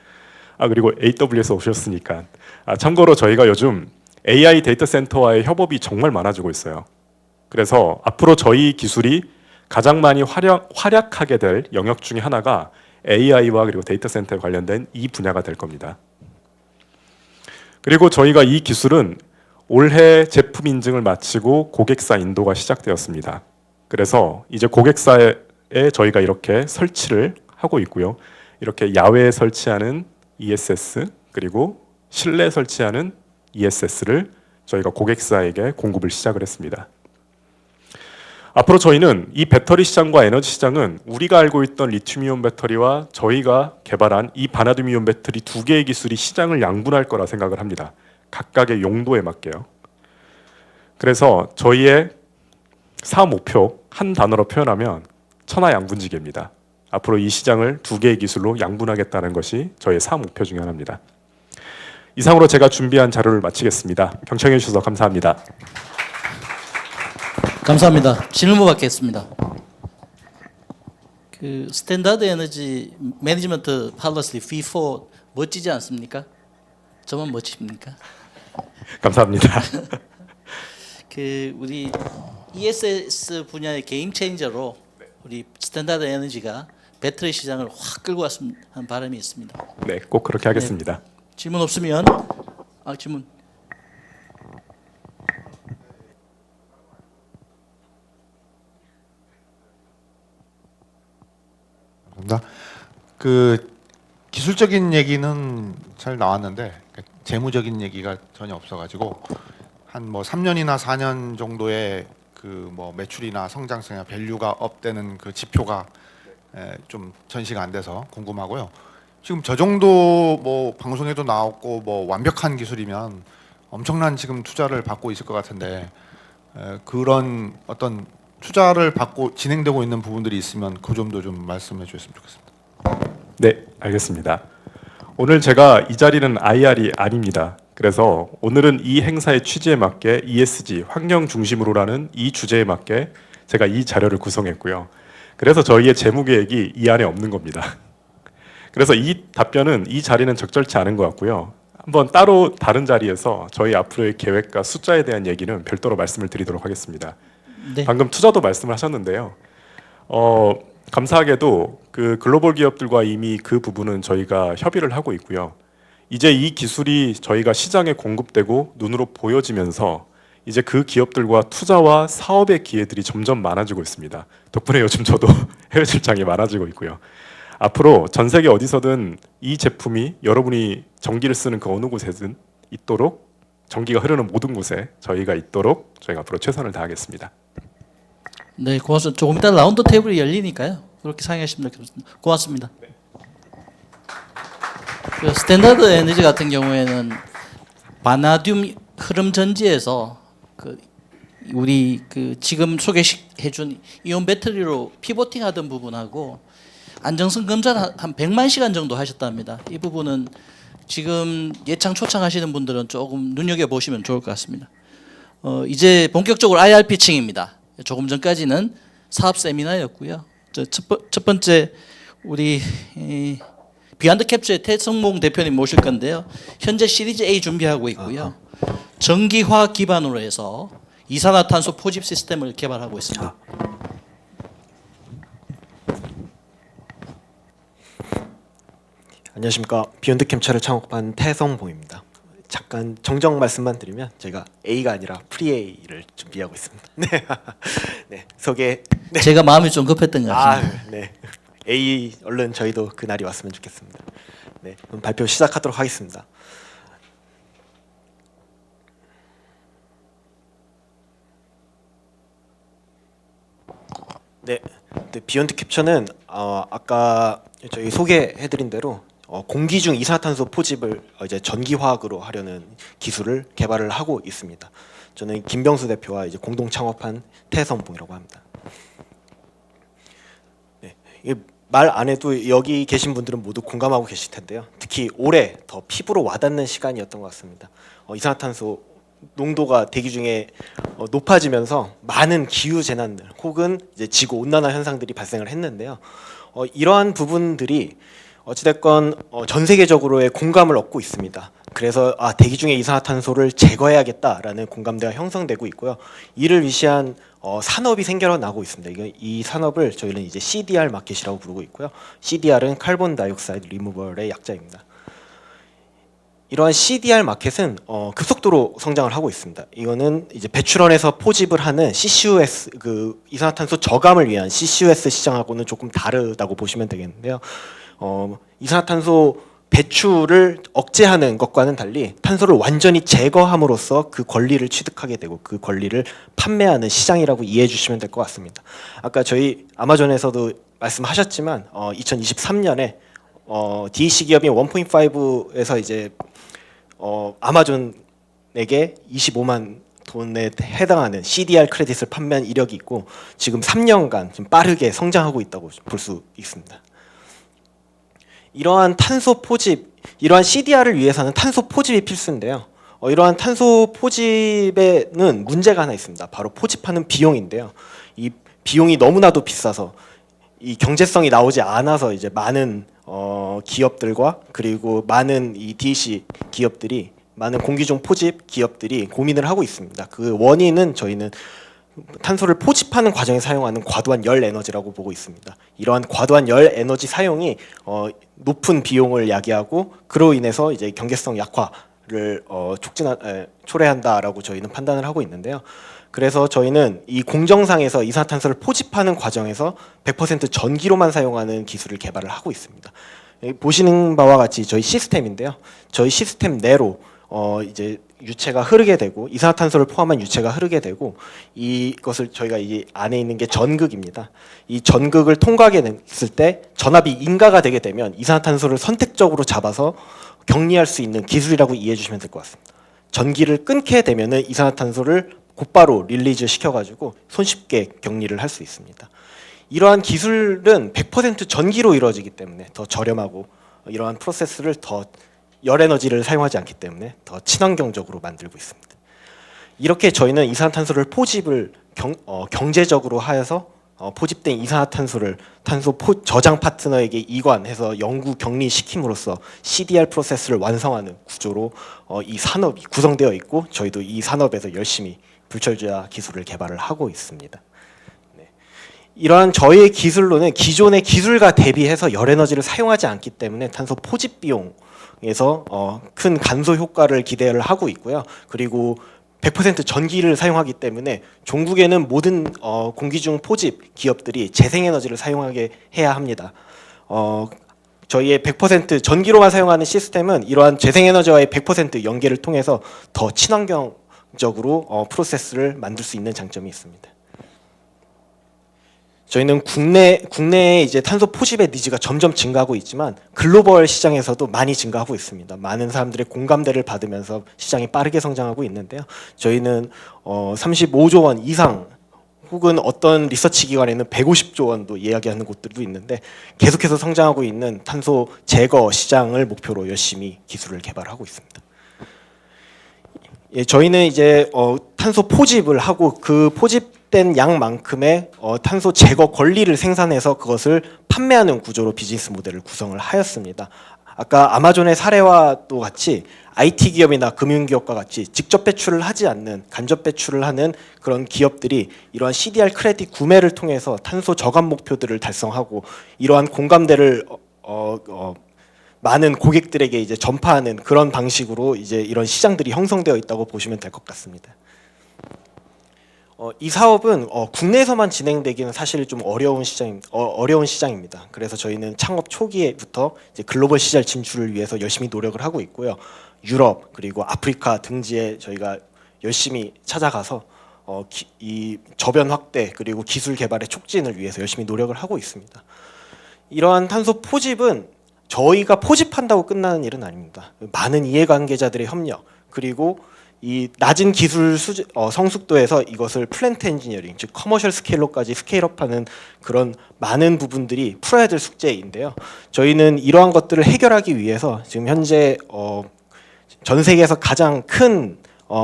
그리고 AWS 오셨으니까 참고로 저희가 요즘 AI 데이터 센터와의 협업이 정말 많아지고 있어요. 그래서 앞으로 저희 기술이 가장 많이 활약하게 될 영역 중에 하나가 AI와 그리고 데이터 센터에 관련된 이 분야가 될 겁니다. 그리고 저희가 이 기술은 올해 제품 인증을 마치고 고객사 인도가 시작되었습니다. 그래서 이제 고객사에 저희가 이렇게 설치를 하고 있고요. 이렇게 야외에 설치하는 ESS, 그리고 실내에 설치하는 ESS를 저희가 고객사에게 공급을 시작을 했습니다. 앞으로 저희는 이 배터리 시장과 에너지 시장은 우리가 알고 있던 리튬이온 배터리와 저희가 개발한 이 바나듐 이온 배터리 두 개의 기술이 시장을 양분할 거라 생각을 합니다. 각각의 용도에 맞게요. 그래서 저희의 사업 목표 한 단어로 표현하면 천하양분지계입니다. 앞으로 이 시장을 두 개의 기술로 양분하겠다는 것이 저희의 사업 목표 중에 하나입니다. 이상으로 제가 준비한 자료를 마치겠습니다. 경청해 주셔서 감사합니다. 감사합니다. 질문 받겠습니다. 그 스탠다드 에너지 매니지먼트 팔러시 V4 멋지지 않습니까? 저만 멋집니까? 감사합니다. 그 우리 ESS 분야의 게임 체인저로 우리 스탠다드 에너지가 배터리 시장을 확 끌고 왔으면 하는 바람이 있습니다. 네, 꼭 그렇게 하겠습니다. 질문 없으면 질문. 감사합니다. 그 기술적인 얘기는 잘 나왔는데 재무적인 얘기가 전혀 없어가지고 한 뭐 3년이나 4년 정도의 그 뭐 매출이나 성장성이나 밸류가 업되는 그 지표가 좀 전시가 안 돼서 궁금하고요. 지금 저 정도 뭐 방송에도 나왔고 뭐 완벽한 기술이면 엄청난 지금 투자를 받고 있을 것 같은데 그런 어떤 투자를 받고 진행되고 있는 부분들이 있으면 그 점도 좀 말씀해 주셨으면 좋겠습니다. 네, 알겠습니다. 오늘 제가 이 자리는 IR이 아닙니다. 그래서 오늘은 이 행사의 취지에 맞게 ESG, 환경 중심으로라는 이 주제에 맞게 제가 이 자료를 구성했고요. 그래서 저희의 재무 계획이 이 안에 없는 겁니다. 그래서 이 답변은 이 자리는 적절치 않은 것 같고요. 한번 따로 다른 자리에서 저희 앞으로의 계획과 숫자에 대한 얘기는 별도로 말씀을 드리도록 하겠습니다. 네. 방금 투자도 말씀을 하셨는데요. 감사하게도 그 글로벌 기업들과 이미 그 부분은 저희가 협의를 하고 있고요. 이제 이 기술이 저희가 시장에 공급되고 눈으로 보여지면서 이제 그 기업들과 투자와 사업의 기회들이 점점 많아지고 있습니다. 덕분에 요즘 저도 해외 출장이 많아지고 있고요. 앞으로 전 세계 어디서든 이 제품이 여러분이 전기를 쓰는 그 어느 곳에든 있도록, 전기가 흐르는 모든 곳에 저희가 있도록 저희가 앞으로 최선을 다하겠습니다. 네, 고맙습니다. 조금 이따 라운드 테이블이 열리니까요. 그렇게 상의하시면 좋겠습니다. 고맙습니다. 그 스탠다드 에너지 같은 경우에는 바나듐 흐름 전지에서 그 우리 그 지금 소개해준 이온 배터리로 피보팅 하던 부분하고 안정성 검사를 한 100만 시간 정도 하셨답니다. 이 부분은 지금 예창 초창하시는 분들은 조금 눈여겨 보시면 좋을 것 같습니다. 이제 본격적으로 IR 피칭입니다. 조금 전까지는 사업 세미나였고요. 첫 번째 우리 비안드 캡처의 태성몽 대표님 모실 건데요. 현재 시리즈 A 준비하고 있고요. 전기화 기반으로 해서 이산화탄소 포집 시스템을 개발하고 있습니다. 안녕하십니까. 비욘드 캠처를 창업한 태성봉입니다. 잠깐 정정 말씀만 드리면 저희가 A가 아니라 프리-A를 준비하고 있습니다. 네, 네 소개. 네. 제가 마음이 좀 급했던 것 같습니다. 네. A 얼른 저희도 그 날이 왔으면 좋겠습니다. 네, 그럼 발표 시작하도록 하겠습니다. 네, 비욘드 캡처는 아까 저희 소개해드린 대로 공기 중 이산화탄소 포집을 이제 전기화학으로 하려는 기술을 개발을 하고 있습니다. 저는 김병수 대표와 이제 공동 창업한 태성봉이라고 합니다. 네, 말 안 해도 여기 계신 분들은 모두 공감하고 계실 텐데요. 특히 올해 더 피부로 와닿는 시간이었던 것 같습니다. 이산화탄소 농도가 대기 중에 높아지면서 많은 기후 재난들 혹은 이제 지구 온난화 현상들이 발생을 했는데요. 이러한 부분들이 어찌됐건 전 세계적으로의 공감을 얻고 있습니다. 그래서 대기 중의 이산화탄소를 제거해야겠다라는 공감대가 형성되고 있고요. 이를 위시한 산업이 생겨나고 있습니다. 이 산업을 저희는 이제 CDR 마켓이라고 부르고 있고요. CDR은 카본 다이옥사이드 리무벌의 약자입니다. 이러한 CDR 마켓은 급속도로 성장을 하고 있습니다. 이거는 이제 배출원에서 포집을 하는 CCUS 그 이산화탄소 저감을 위한 CCUS 시장하고는 조금 다르다고 보시면 되겠는데요. 이산화탄소 배출을 억제하는 것과는 달리 탄소를 완전히 제거함으로써 그 권리를 취득하게 되고 그 권리를 판매하는 시장이라고 이해해 주시면 될 것 같습니다. 아까 저희 아마존에서도 말씀하셨지만 2023년에 DEC 기업인 1.5에서 이제 아마존에게 25만 돈에 해당하는 CDR 크레딧을 판매한 이력이 있고 지금 3년간 좀 빠르게 성장하고 있다고 볼 수 있습니다. 이러한 탄소 포집, 이러한 CDR을 위해서는 탄소 포집이 필수인데요. 이러한 탄소 포집에는 문제가 하나 있습니다. 바로 포집하는 비용인데요. 이 비용이 너무나도 비싸서 이 경제성이 나오지 않아서 이제 많은 기업들과 그리고 많은 이 DEC 기업들이 많은 공기중 포집 기업들이 고민을 하고 있습니다. 그 원인은 저희는 탄소를 포집하는 과정에 사용하는 과도한 열 에너지라고 보고 있습니다. 이러한 과도한 열 에너지 사용이 높은 비용을 야기하고 그로 인해서 이제 경제성 약화를 초래한다라고 저희는 판단을 하고 있는데요. 그래서 저희는 이 공정상에서 이산화탄소를 포집하는 과정에서 100% 전기로만 사용하는 기술을 개발을 하고 있습니다. 보시는 바와 같이 저희 시스템인데요. 저희 시스템 내로 이제 유체가 흐르게 되고 이산화탄소를 포함한 유체가 흐르게 되고 이것을 저희가 이 안에 있는 게 전극입니다. 이 전극을 통과하게 됐을 때 전압이 인가가 되게 되면 이산화탄소를 선택적으로 잡아서 격리할 수 있는 기술이라고 이해해 주시면 될 것 같습니다. 전기를 끊게 되면은 이산화탄소를 곧바로 릴리즈 시켜가지고 손쉽게 격리를 할 수 있습니다. 이러한 기술은 100% 전기로 이루어지기 때문에 더 저렴하고 이러한 프로세스를 더 열 에너지를 사용하지 않기 때문에 더 친환경적으로 만들고 있습니다. 이렇게 저희는 이산화탄소를 포집을 경제적으로 하여서 포집된 이산화탄소를 탄소 저장 파트너에게 이관해서 영구 격리시킴으로써 CDR 프로세스를 완성하는 구조로 이 산업이 구성되어 있고 저희도 이 산업에서 열심히 불철주야 기술을 개발을 하고 있습니다. 네. 이러한 저희의 기술로는 기존의 기술과 대비해서 열 에너지를 사용하지 않기 때문에 탄소 포집 비용에서 큰 간소 효과를 기대를 하고 있고요. 그리고 100% 전기를 사용하기 때문에 종국에는 모든 공기중 포집 기업들이 재생에너지를 사용하게 해야 합니다. 저희의 100% 전기로만 사용하는 시스템은 이러한 재생에너지와의 100% 연계를 통해서 더 친환경적으로 프로세스를 만들 수 있는 장점이 있습니다. 저희는 국내에 이제 탄소 포집의 니즈가 점점 증가하고 있지만 글로벌 시장에서도 많이 증가하고 있습니다. 많은 사람들의 공감대를 받으면서 시장이 빠르게 성장하고 있는데요. 저희는 35조 원 이상 혹은 어떤 리서치 기관에는 150조 원도 이야기하는 곳들도 있는데 계속해서 성장하고 있는 탄소 제거 시장을 목표로 열심히 기술을 개발하고 있습니다. 예, 저희는 이제 탄소 포집을 하고 그 포집된 양만큼의 탄소 제거 권리를 생산해서 그것을 판매하는 구조로 비즈니스 모델을 구성을 하였습니다. 아까 아마존의 사례와 또 같이 IT 기업이나 금융 기업과 같이 직접 배출을 하지 않는 간접 배출을 하는 그런 기업들이 이러한 CDR 크레딧 구매를 통해서 탄소 저감 목표들을 달성하고 이러한 공감대를 많은 고객들에게 이제 전파하는 그런 방식으로 이제 이런 시장들이 형성되어 있다고 보시면 될 것 같습니다. 이 사업은 국내에서만 진행되기는 사실 좀 어려운 시장입니다. 그래서 저희는 창업 초기에부터 이제 글로벌 시장 진출을 위해서 열심히 노력을 하고 있고요. 유럽 그리고 아프리카 등지에 저희가 열심히 찾아가서 이 저변 확대 그리고 기술 개발의 촉진을 위해서 열심히 노력을 하고 있습니다. 이러한 탄소 포집은 저희가 포집한다고 끝나는 일은 아닙니다. 많은 이해관계자들의 협력 그리고 이 낮은 기술 성숙도에서 이것을 플랜트 엔지니어링 즉 커머셜 스케일로까지 스케일업하는 그런 많은 부분들이 풀어야 될 숙제인데요. 저희는 이러한 것들을 해결하기 위해서 지금 현재 전 세계에서 가장 큰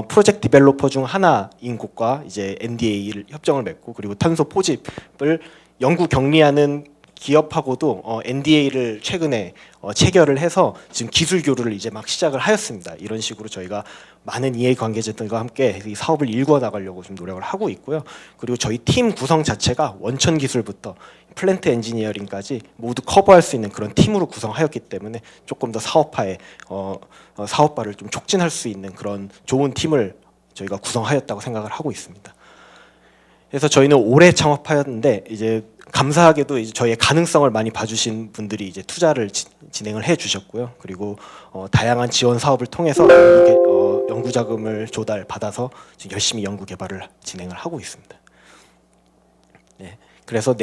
프로젝트 디벨로퍼 중 하나인 곳과 이제 NDA를 협정을 맺고 그리고 탄소 포집을 영구 격리하는 기업하고도 NDA를 최근에 체결을 해서 지금 기술 교류를 이제 막 시작을 하였습니다. 이런 식으로 저희가 많은 이해관계자들과 함께 이 사업을 일궈 나가려고 좀 노력을 하고 있고요. 그리고 저희 팀 구성 자체가 원천 기술부터 플랜트 엔지니어링까지 모두 커버할 수 있는 그런 팀으로 구성하였기 때문에 조금 더 사업화를 좀 촉진할 수 있는 그런 좋은 팀을 저희가 구성하였다고 생각을 하고 있습니다. 그래서 저희는 올해 창업하였는데 이제 감사하게도 이제 저희의 가능성을 많이 봐주신 분들이 이제 투자를 진행을 해주셨고요. 그리고 다양한 지원 사업을 통해서 연구 자금을 조달 받아서 지금 열심히 연구 개발을 진행을 하고 있습니다. 네, 그래서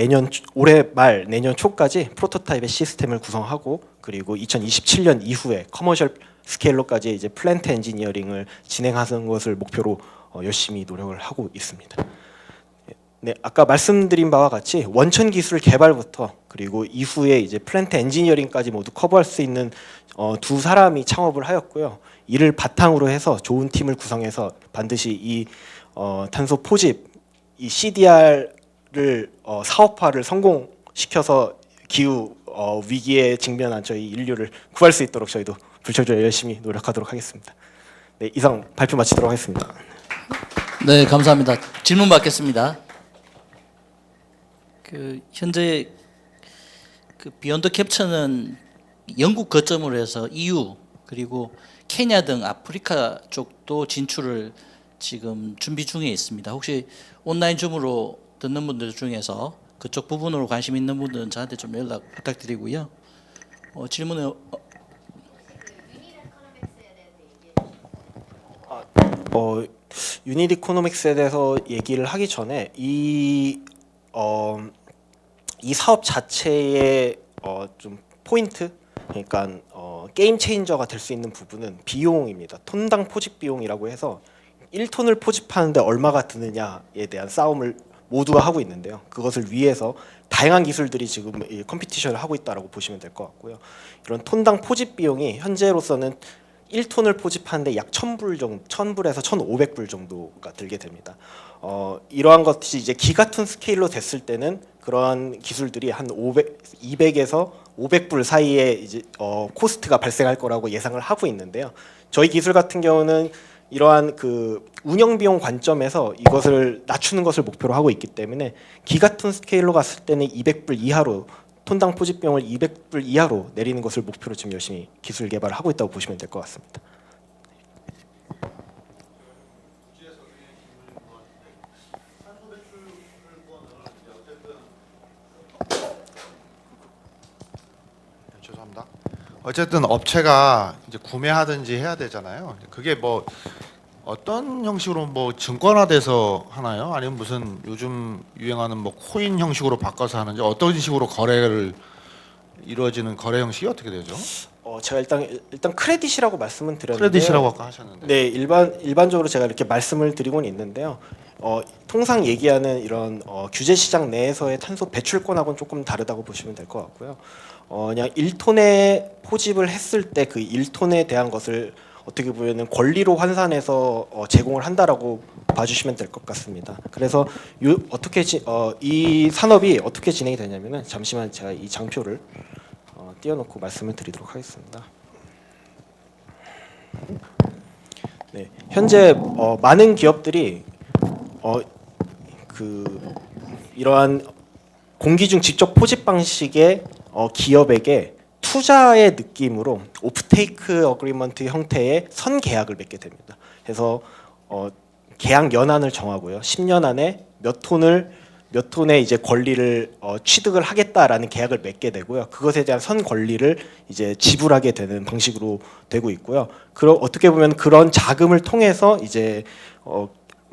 올해 말 내년 초까지 프로토타입의 시스템을 구성하고 그리고 2027년 이후에 커머셜 스케일로까지 이제 플랜트 엔지니어링을 진행하는 것을 목표로 열심히 노력을 하고 있습니다. 네, 아까 말씀드린 바와 같이 원천 기술 개발부터 그리고 이후에 이제 플랜트 엔지니어링까지 모두 커버할 수 있는 두 사람이 창업을 하였고요. 이를 바탕으로 해서 좋은 팀을 구성해서 반드시 이 탄소 포집, 이 CDR을 사업화를 성공시켜서 기후 위기에 직면한 저희 인류를 구할 수 있도록 저희도 불철주야 열심히 노력하도록 하겠습니다. 네, 이상 발표 마치도록 하겠습니다. 네, 감사합니다. 질문 받겠습니다. 현재 비욘드 캡처는 영국 거점으로 해서 EU 그리고 케냐 등 아프리카 쪽도 진출을 지금 준비 중에 있습니다. 혹시 온라인 줌으로 듣는 분들 중에서 그쪽 부분으로 관심 있는 분들은 저한테 좀 연락 부탁드리고요. 질문을 유닛 이코노믹스에 대해서 얘기를 하기 전에 이 사업 자체의 좀 포인트, 그러니까 게임 체인저가 될 수 있는 부분은 비용입니다. 톤당 포집 비용이라고 해서 1톤을 포집하는데 얼마가 드느냐에 대한 싸움을 모두가 하고 있는데요. 그것을 위해서 다양한 기술들이 지금 이 컴피티션을 하고 있다라고 보시면 될 것 같고요. 이런 톤당 포집 비용이 현재로서는 1톤을 포집하는데 약 1,000불 정도, 1,000불에서 1,500불 정도가 들게 됩니다. 이러한 것이 이제 기가톤 스케일로 됐을 때는 그러한 기술들이 한 200에서 500불 사이에 이제 코스트가 발생할 거라고 예상을 하고 있는데요. 저희 기술 같은 경우는 이러한 그 운영 비용 관점에서 이것을 낮추는 것을 목표로 하고 있기 때문에 기가톤 스케일로 갔을 때는 200불 이하로, 톤당 포집 비용을 200불 이하로 내리는 것을 목표로 지금 열심히 기술 개발을 하고 있다고 보시면 될 것 같습니다. 죄송합니다. 어쨌든 업체가 이제 구매하든지 해야 되잖아요. 그게 뭐 어떤 형식으로 뭐 증권화돼서 하나요? 아니면 무슨 요즘 유행하는 뭐 코인 형식으로 바꿔서 하는지, 어떤 식으로 거래를 이루어지는 거래 형식이 어떻게 되죠? 제가 일단 크레딧이라고 말씀은 드렸는데, 크레딧이라고 아까 하셨는데. 네, 일반적으로 제가 이렇게 말씀을 드리고는 있는데요. 통상 얘기하는 이런 규제 시장 내에서의 탄소 배출권하고는 조금 다르다고 보시면 될 것 같고요. 그냥 1톤의 포집을 했을 때 그 1톤에 대한 것을 어떻게 보면은 권리로 환산해서 제공을 한다라고 봐주시면 될 것 같습니다. 그래서 이 산업이 어떻게 진행이 되냐면은, 잠시만 제가 이 장표를 띄워놓고 말씀을 드리도록 하겠습니다. 네, 현재 많은 기업들이 이러한 공기중 직접 포집 방식의 기업에게 투자의 느낌으로 오프테이크 어그리먼트 형태의 선 계약을 맺게 됩니다. 그래서 계약 연한을 정하고요. 10년 안에 몇 톤의 이제 권리를 취득을 하겠다라는 계약을 맺게 되고요. 그것에 대한 선 권리를 이제 지불하게 되는 방식으로 되고 있고요. 어떻게 보면 그런 자금을 통해서 이제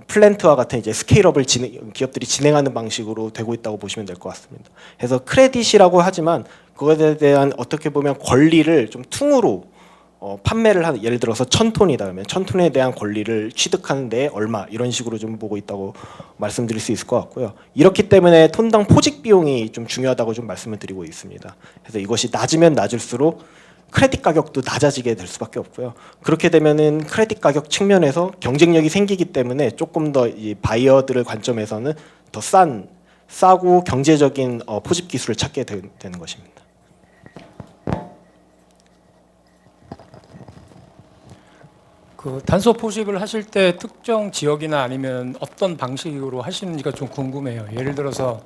플랜트와 같은 이제 스케일업을 기업들이 진행하는 방식으로 되고 있다고 보시면 될 것 같습니다. 그래서 크레딧이라고 하지만 그것에 대한 어떻게 보면 권리를 좀 퉁으로 판매를 하는, 예를 들어서 1,000톤이다 그러면 1,000톤에 대한 권리를 취득하는데 얼마, 이런 식으로 좀 보고 있다고 말씀드릴 수 있을 것 같고요. 이렇기 때문에 톤당 포직 비용이 좀 중요하다고 좀 말씀을 드리고 있습니다. 그래서 이것이 낮으면 낮을수록 크레딧 가격도 낮아지게 될 수밖에 없고요. 그렇게 되면은 크레딧 가격 측면에서 경쟁력이 생기기 때문에 조금 더 이 바이어들의 관점에서는 더 싸고 경제적인 포집 기술을 찾게 되는 것입니다. 그 탄소 포집을 하실 때 특정 지역이나 아니면 어떤 방식으로 하시는지가 좀 궁금해요. 예를 들어서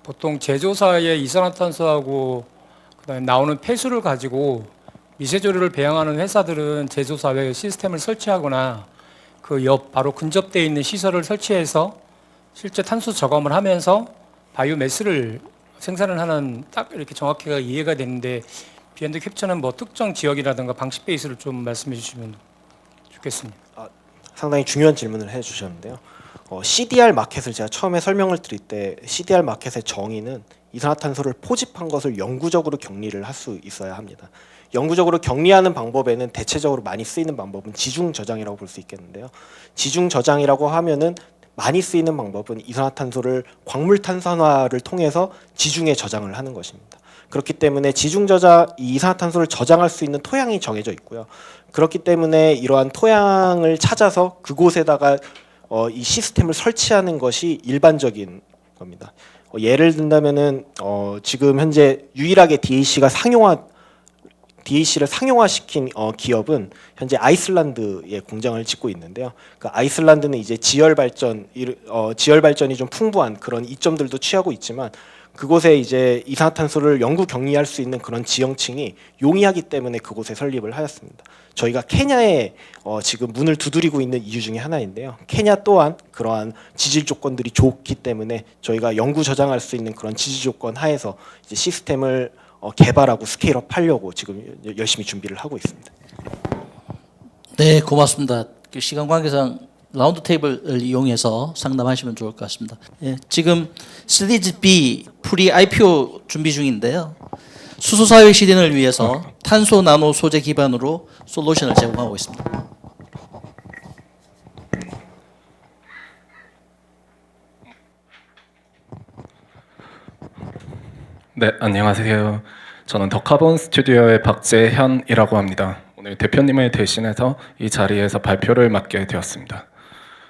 보통 제조사의 이산화탄소하고 그다음에 나오는 폐수를 가지고 미세조류를 배양하는 회사들은 제조사에 시스템을 설치하거나 그 옆 바로 근접되어 있는 시설을 설치해서 실제 탄소 저감을 하면서 바이오매스를 생산을 하는, 딱 이렇게 정확히가 이해가 되는데, 비엔드 캡처는 뭐 특정 지역이라든가 방식 베이스를 좀 말씀해 주시면 좋겠습니다. 상당히 중요한 질문을 해주셨는데요. CDR 마켓을 제가 처음에 설명을 드릴 때, CDR 마켓의 정의는 이산화탄소를 포집한 것을 영구적으로 격리를 할 수 있어야 합니다. 영구적으로 격리하는 방법에는 대체적으로 많이 쓰이는 방법은 지중 저장이라고 볼 수 있겠는데요. 지중 저장이라고 하면은 많이 쓰이는 방법은 이산화탄소를 광물탄산화를 통해서 지중에 저장을 하는 것입니다. 그렇기 때문에 지중 저장, 이 이산화탄소를 저장할 수 있는 토양이 정해져 있고요. 그렇기 때문에 이러한 토양을 찾아서 그곳에다가 이 시스템을 설치하는 것이 일반적인 겁니다. 예를 든다면은 지금 현재 유일하게 DAC를 상용화시킨 기업은 현재 아이슬란드에 공장을 짓고 있는데요. 그 아이슬란드는 이제 지열 발전이 좀 풍부한 그런 이점들도 취하고 있지만, 그곳에 이제 이산화탄소를 영구 격리할 수 있는 그런 지형층이 용이하기 때문에 그곳에 설립을 하였습니다. 저희가 케냐에 지금 문을 두드리고 있는 이유 중에 하나인데요. 케냐 또한 그러한 지질 조건들이 좋기 때문에 저희가 영구 저장할 수 있는 그런 지질 조건 하에서 이제 시스템을 개발하고 스케일업 하려고 지금 열심히 준비를 하고 있습니다. 네, 고맙습니다. 그 시간 관계상 라운드 테이블을 이용해서 상담하시면 좋을 것 같습니다. 예, 지금 시리즈 B 프리 IPO 준비 중인데요. 수소 사회 실현을 위해서 탄소 나노 소재 기반으로 솔루션을 제공하고 있습니다. 네, 안녕하세요. 저는 더카본 스튜디오의 박재현이라고 합니다. 오늘 대표님을 대신해서 이 자리에서 발표를 맡게 되었습니다.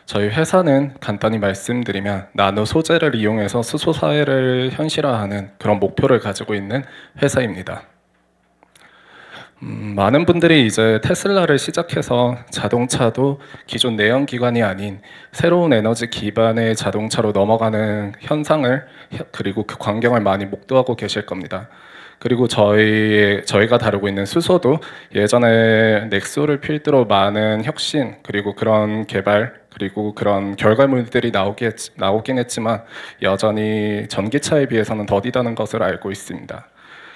저희 회사는 간단히 말씀드리면 나노 소재를 이용해서 수소 사회를 현실화하는 그런 목표를 가지고 있는 회사입니다. 많은 분들이 이제 테슬라를 시작해서 자동차도 기존 내연기관이 아닌 새로운 에너지 기반의 자동차로 넘어가는 현상을 그리고 그 광경을 많이 목도하고 계실 겁니다. 그리고 저희가 다루고 있는 수소도 예전에 넥소를 필두로 많은 혁신 그리고 그런 개발 그리고 그런 결과물들이 나오긴 했지만 여전히 전기차에 비해서는 더디다는 것을 알고 있습니다.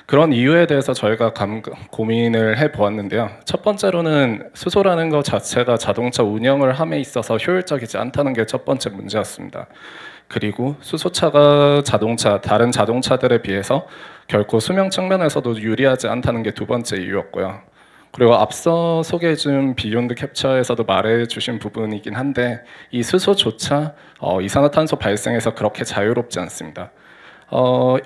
그런 이유에 대해서 저희가 고민을 해보았는데요. 첫 번째로는 수소라는 것 자체가 자동차 운영을 함에 있어서 효율적이지 않다는 게 첫 번째 문제였습니다. 그리고 수소차가 다른 자동차들에 비해서 결코 수명 측면에서도 유리하지 않다는 게 두 번째 이유였고요. 그리고 앞서 소개해준 비욘드 캡처에서도 말해주신 부분이긴 한데 이 수소조차 이산화탄소 발생에서 그렇게 자유롭지 않습니다.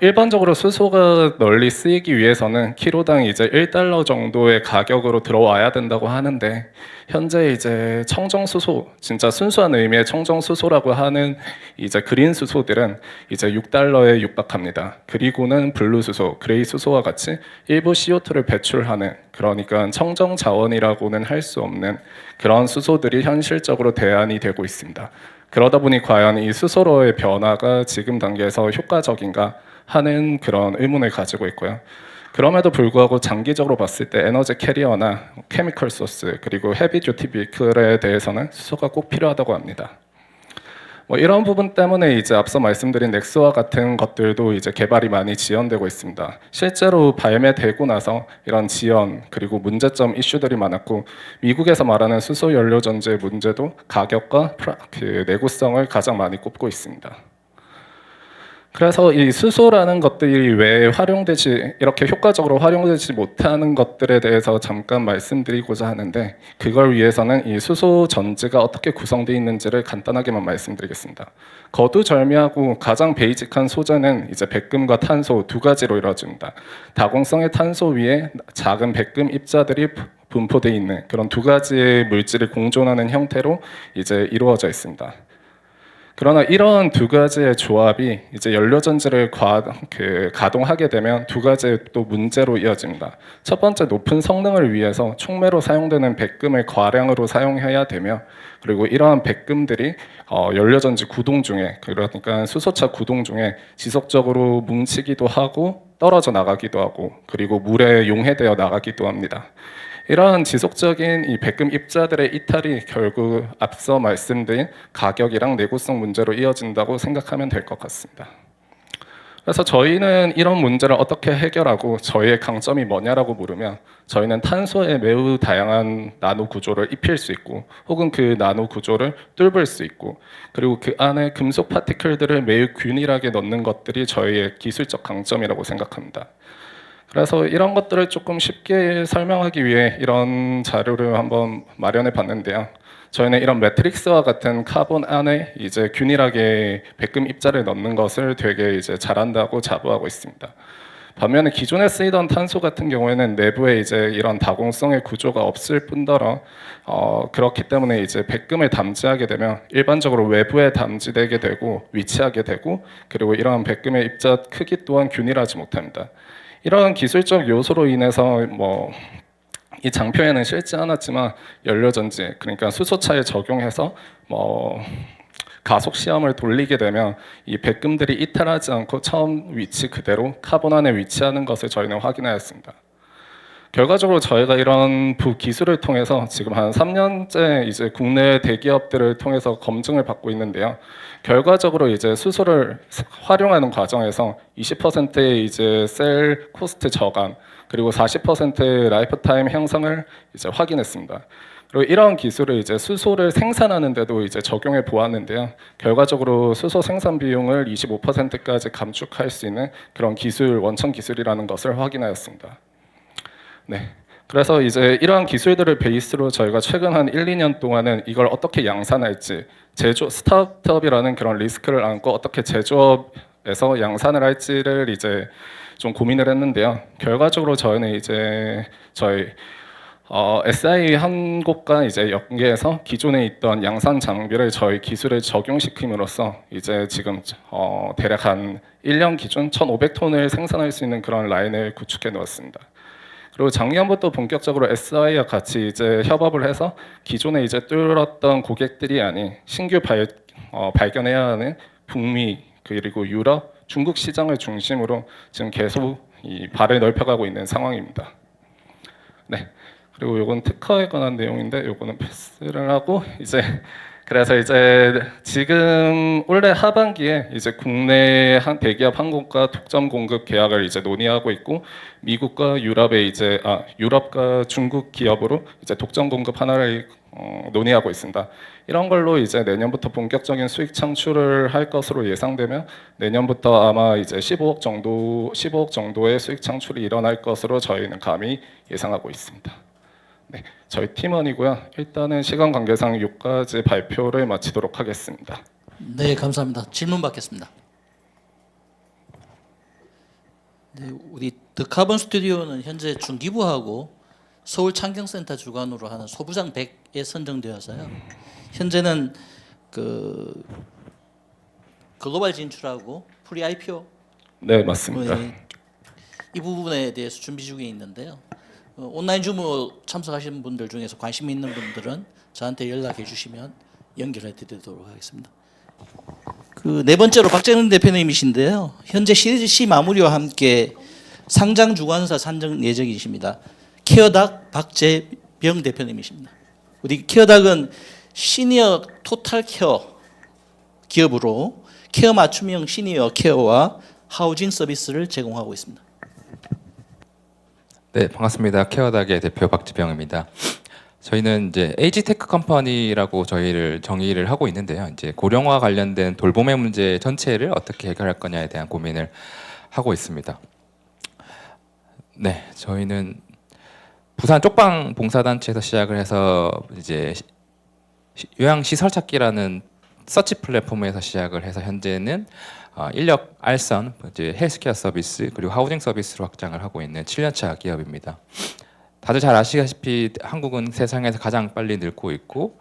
일반적으로 수소가 널리 쓰이기 위해서는 키로당 이제 1달러 정도의 가격으로 들어와야 된다고 하는데 현재 이제 청정수소, 진짜 순수한 의미의 청정수소라고 하는 이제 그린 수소들은 이제 6달러에 육박합니다. 그리고는 블루수소, 그레이 수소와 같이 일부 CO2를 배출하는 그러니까 청정 자원이라고는 할 수 없는 그런 수소들이 현실적으로 대안이 되고 있습니다. 그러다 보니 과연 이 수소로의 변화가 지금 단계에서 효과적인가 하는 그런 의문을 가지고 있고요. 그럼에도 불구하고 장기적으로 봤을 때 에너지 캐리어나 케미컬 소스 그리고 헤비 듀티 비클에 대해서는 수소가 꼭 필요하다고 합니다. 이런 부분 때문에 이제 앞서 말씀드린 넥스와 같은 것들도 이제 개발이 많이 지연되고 있습니다. 실제로 발매되고 나서 이런 지연 그리고 문제점 이슈들이 많았고 미국에서 말하는 수소 연료 전지의 문제도 가격과 내구성을 가장 많이 꼽고 있습니다. 그래서 이 수소라는 것들이 왜 이렇게 효과적으로 활용되지 못하는 것들에 대해서 잠깐 말씀드리고자 하는데 그걸 위해서는 이 수소 전지가 어떻게 구성되어 있는지를 간단하게만 말씀드리겠습니다. 거두절미하고 가장 베이직한 소재는 이제 백금과 탄소 두 가지로 이루어집니다. 다공성의 탄소 위에 작은 백금 입자들이 분포되어 있는 그런 두 가지의 물질이 공존하는 형태로 이제 이루어져 있습니다. 그러나 이런 두 가지의 조합이 이제 연료전지를 가동하게 되면 두 가지의 또 문제로 이어집니다. 첫 번째, 높은 성능을 위해서 촉매로 사용되는 백금을 과량으로 사용해야 되며 그리고 이러한 백금들이 연료전지 구동 중에 그러니까 수소차 구동 중에 지속적으로 뭉치기도 하고 떨어져 나가기도 하고 그리고 물에 용해되어 나가기도 합니다. 이러한 지속적인 이 백금 입자들의 이탈이 결국 앞서 말씀드린 가격이랑 내구성 문제로 이어진다고 생각하면 될 것 같습니다. 그래서 저희는 이런 문제를 어떻게 해결하고 저희의 강점이 뭐냐라고 물으면 저희는 탄소에 매우 다양한 나노 구조를 입힐 수 있고 혹은 그 나노 구조를 뚫을 수 있고 그리고 그 안에 금속 파티클들을 매우 균일하게 넣는 것들이 저희의 기술적 강점이라고 생각합니다. 그래서 이런 것들을 조금 쉽게 설명하기 위해 이런 자료를 한번 마련해 봤는데요. 저희는 이런 매트릭스와 같은 카본 안에 이제 균일하게 백금 입자를 넣는 것을 되게 이제 잘한다고 자부하고 있습니다. 반면에 기존에 쓰이던 탄소 같은 경우에는 내부에 이제 이런 다공성의 구조가 없을 뿐더러 그렇기 때문에 이제 백금을 담지하게 되면 일반적으로 외부에 담지되게 되고 위치하게 되고 그리고 이러한 백금의 입자 크기 또한 균일하지 못합니다. 이러한 기술적 요소로 인해서 이 장표에는 실지 않았지만 연료전지 그러니까 수소차에 적용해서 가속 시험을 돌리게 되면 이 백금들이 이탈하지 않고 처음 위치 그대로 카본 안에 위치하는 것을 저희는 확인하였습니다. 결과적으로 저희가 이런 기술을 통해서 지금 한 3년째 이제 국내 대기업들을 통해서 검증을 받고 있는데요. 결과적으로 이제 수소를 활용하는 과정에서 20%의 이제 셀 코스트 저감 그리고 40%의 라이프 타임 향상을 이제 확인했습니다. 그리고 이러한 기술을 이제 수소를 생산하는데도 이제 적용해 보았는데요. 결과적으로 수소 생산 비용을 25%까지 감축할 수 있는 그런 기술, 원천 기술이라는 것을 확인하였습니다. 네. 그래서 이제 이러한 기술들을 베이스로 저희가 최근 한 1, 2년 동안은 이걸 어떻게 양산할지, 스타트업이라는 그런 리스크를 안고 어떻게 제조업에서 양산을 할지를 이제 좀 고민을 했는데요. 결과적으로 저희는 이제 저희 SI 한 곳과 이제 연계해서 기존에 있던 양산 장비를 저희 기술에 적용시킴으로써 이제 지금 대략 한 1년 기준 1,500톤을 생산할 수 있는 그런 라인을 구축해 놓았습니다. 그리고 작년부터 본격적으로 SI와 같이 이제 협업을 해서 기존에 이제 뚫었던 고객들이 아닌 신규 발견해야 하는 북미 그리고 유럽, 중국 시장을 중심으로 지금 계속 이 발을 넓혀가고 있는 상황입니다. 네. 그리고 요건 특허에 관한 내용인데 요거는 패스를 하고 이제 그래서 이제 지금 올해 하반기에 이제 국내 한 대기업 한 곳과 독점 공급 계약을 이제 논의하고 있고 미국과 유럽의 이제 유럽과 중국 기업으로 이제 독점 공급 하나를 논의하고 있습니다. 이런 걸로 이제 내년부터 본격적인 수익 창출을 할 것으로 예상되면 내년부터 아마 이제 15억 정도의 수익 창출이 일어날 것으로 저희는 감히 예상하고 있습니다. 네, 저희 팀원이고요. 일단은 시간 관계상 여기까지 발표를 마치도록 하겠습니다. 네, 감사합니다. 질문 받겠습니다. 네, 우리 더 카본 스튜디오는 현재 중기부하고 서울 창경센터 주관으로 하는 소부장 100에 선정되어서요. 현재는 그 글로벌 진출하고 프리 IPO 네, 맞습니다. 이 부분에 대해서 준비 중에 있는데요. 온라인 주모 참석하시는 분들 중에서 관심 있는 분들은 저한테 연락해 주시면 연결해 드리도록 하겠습니다. 그 네 번째로 박재능 대표님이신데요. 현재 시리즈 C 마무리와 함께 상장 주관사 산정 예정이십니다. 케어닥 박재병 대표님이십니다. 우리 케어닥은 시니어 토탈 케어 기업으로 케어 맞춤형 시니어 케어와 하우징 서비스를 제공하고 있습니다. 네, 반갑습니다. 케어닥의 대표 박지병입니다. 저희는 이제 에이지테크 컴퍼니라고 저희를 정의를 하고 있는데요. 이제 고령화 관련된 돌봄의 문제 전체를 어떻게 해결할 거냐에 대한 고민을 하고 있습니다. 네, 저희는 부산 쪽방 봉사단체에서 시작을 해서 이제 요양 시설 찾기라는 서치 플랫폼에서 시작을 해서 현재는 인력 알선, 이제 헬스케어 서비스 그리고 하우징 서비스로 확장을 하고 있는 7년차 기업입니다. 다들 잘 아시다시피 한국은 세상에서 가장 빨리 늙고 있고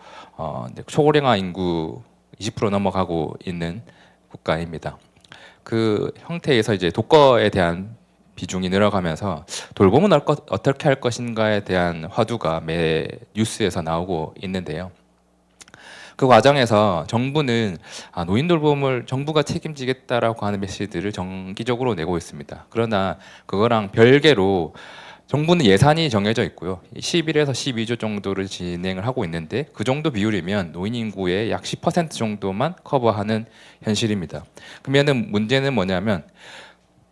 초고령화 인구 20% 넘어가고 있는 국가입니다. 그 형태에서 이제 독거에 대한 비중이 늘어가면서 돌봄은 어떻게 할 것인가에 대한 화두가 매 뉴스에서 나오고 있는데요. 그 과정에서 정부는 노인 돌봄을 정부가 책임지겠다라고 하는 메시지들을 정기적으로 내고 있습니다. 그러나 그거랑 별개로 정부는 예산이 정해져 있고요. 11에서 12조 정도를 진행을 하고 있는데 그 정도 비율이면 노인 인구의 약 10% 정도만 커버하는 현실입니다. 그러면은 문제는 뭐냐면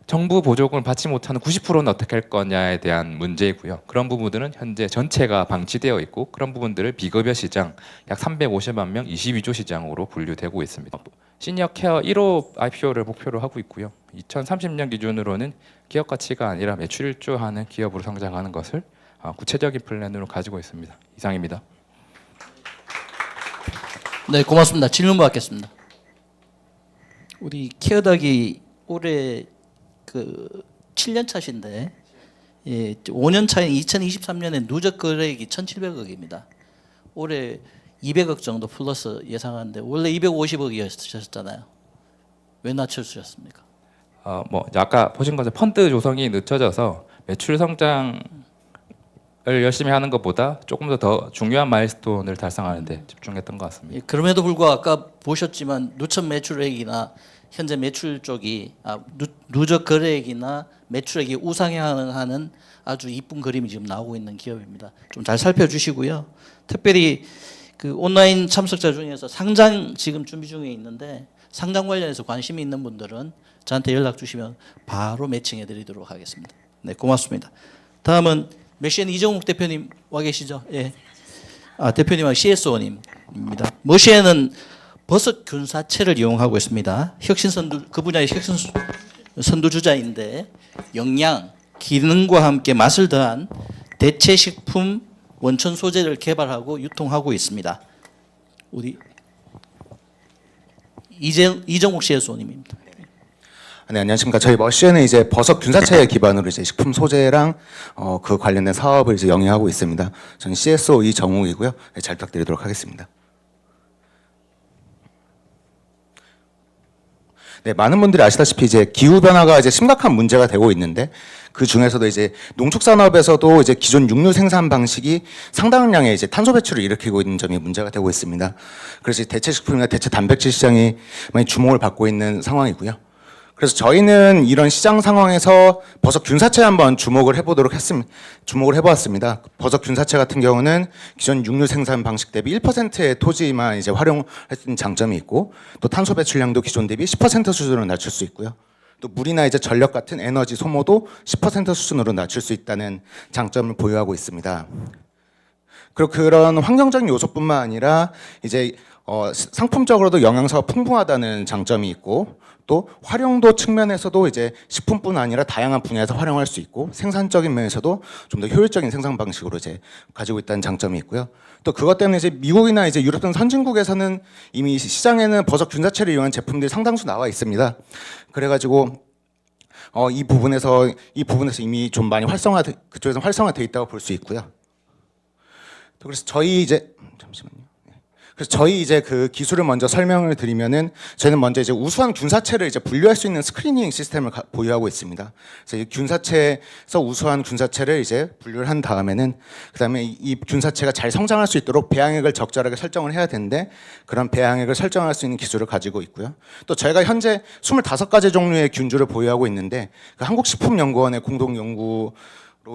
정부 보조금을 받지 못하는 90%는 어떻게 할 거냐에 대한 문제이고요. 그런 부분들은 현재 전체가 방치되어 있고 그런 부분들을 비급여 시장 약 350만 명 22조 시장으로 분류되고 있습니다. 시니어 케어 1호 IPO를 목표로 하고 있고요. 2030년 기준으로는 기업 가치가 아니라 매출 1조 하는 기업으로 성장하는 것을 구체적인 플랜으로 가지고 있습니다. 이상입니다. 네, 고맙습니다. 질문 받겠습니다. 우리 케어닥이 올해 그 7년 차신데 5년 차인 2023년에 누적 거래액이 1,700억입니다. 올해 200억 정도 플러스 예상하는데 원래 250억이었잖아요. 왜 낮춰주셨습니까? 뭐 아까 보신 것처럼 펀드 조성이 늦춰져서 매출 성장을 열심히 하는 것보다 조금 더 중요한 마일스톤을 달성하는 데 집중했던 것 같습니다. 그럼에도 불구하고 아까 보셨지만 누적 매출액이나 현재 매출 쪽이 누적 거래액이나 매출액이 우상향하는 아주 이쁜 그림이 지금 나오고 있는 기업입니다. 좀 잘 살펴주시고요. 특별히 그 온라인 참석자 중에서 상장 지금 준비 중에 있는데 상장 관련해서 관심이 있는 분들은 저한테 연락 주시면 바로 매칭해 드리도록 하겠습니다. 네, 고맙습니다. 다음은 메시엔 이정욱 대표님 와 계시죠? 예. 대표님하고 CSO님입니다. 머시에는 버섯 균사체를 이용하고 있습니다. 혁신 선두 그 분야의 혁신 선두주자인데 영양, 기능과 함께 맛을 더한 대체 식품 원천 소재를 개발하고 유통하고 있습니다. 우리 이정욱 CSO님입니다. 네, 안녕하십니까. 저희 머시에는 이제 버섯 균사체 기반으로 이제 식품 소재랑 그 관련된 사업을 이제 영위하고 있습니다. 저는 CSO 이정욱이고요. 네, 잘 부탁드리도록 하겠습니다. 네, 많은 분들이 아시다시피 이제 기후 변화가 이제 심각한 문제가 되고 있는데 그 중에서도 이제 농축산업에서도 이제 기존 육류 생산 방식이 상당량의 이제 탄소 배출을 일으키고 있는 점이 문제가 되고 있습니다. 그래서 대체 식품이나 대체 단백질 시장이 많이 주목을 받고 있는 상황이고요. 그래서 저희는 이런 시장 상황에서 버섯 균사체 한번 주목을 해보았습니다. 버섯 균사체 같은 경우는 기존 육류 생산 방식 대비 1%의 토지만 이제 활용할 수 있는 장점이 있고, 또 탄소 배출량도 기존 대비 10% 수준으로 낮출 수 있고요. 또 물이나 이제 전력 같은 에너지 소모도 10% 수준으로 낮출 수 있다는 장점을 보유하고 있습니다. 그리고 그런 환경적인 요소뿐만 아니라 이제 상품적으로도 영양소가 풍부하다는 장점이 있고, 또 활용도 측면에서도 이제 식품뿐 아니라 다양한 분야에서 활용할 수 있고, 생산적인 면에서도 좀 더 효율적인 생산 방식으로 이제 가지고 있다는 장점이 있고요. 또 그것 때문에 이제 미국이나 이제 유럽 등 선진국에서는 이미 시장에는 버섯 균사체를 이용한 제품들이 상당수 나와 있습니다. 그래가지고 이 부분에서 이미 좀 많이 그쪽에서 활성화되어 있다고 볼 수 있고요. 그래서 저희 이제 그래서 저희 이제 그 기술을 먼저 설명을 드리면은, 저희는 먼저 이제 우수한 균사체를 이제 분류할 수 있는 스크리닝 시스템을 보유하고 있습니다. 그래서 이 균사체에서 우수한 균사체를 이제 분류를 한 다음에는, 그다음에 이 균사체가 잘 성장할 수 있도록 배양액을 적절하게 설정을 해야 되는데, 그런 배양액을 설정할 수 있는 기술을 가지고 있고요. 또 저희가 현재 25가지 종류의 균주를 보유하고 있는데, 그 한국식품연구원의 공동 연구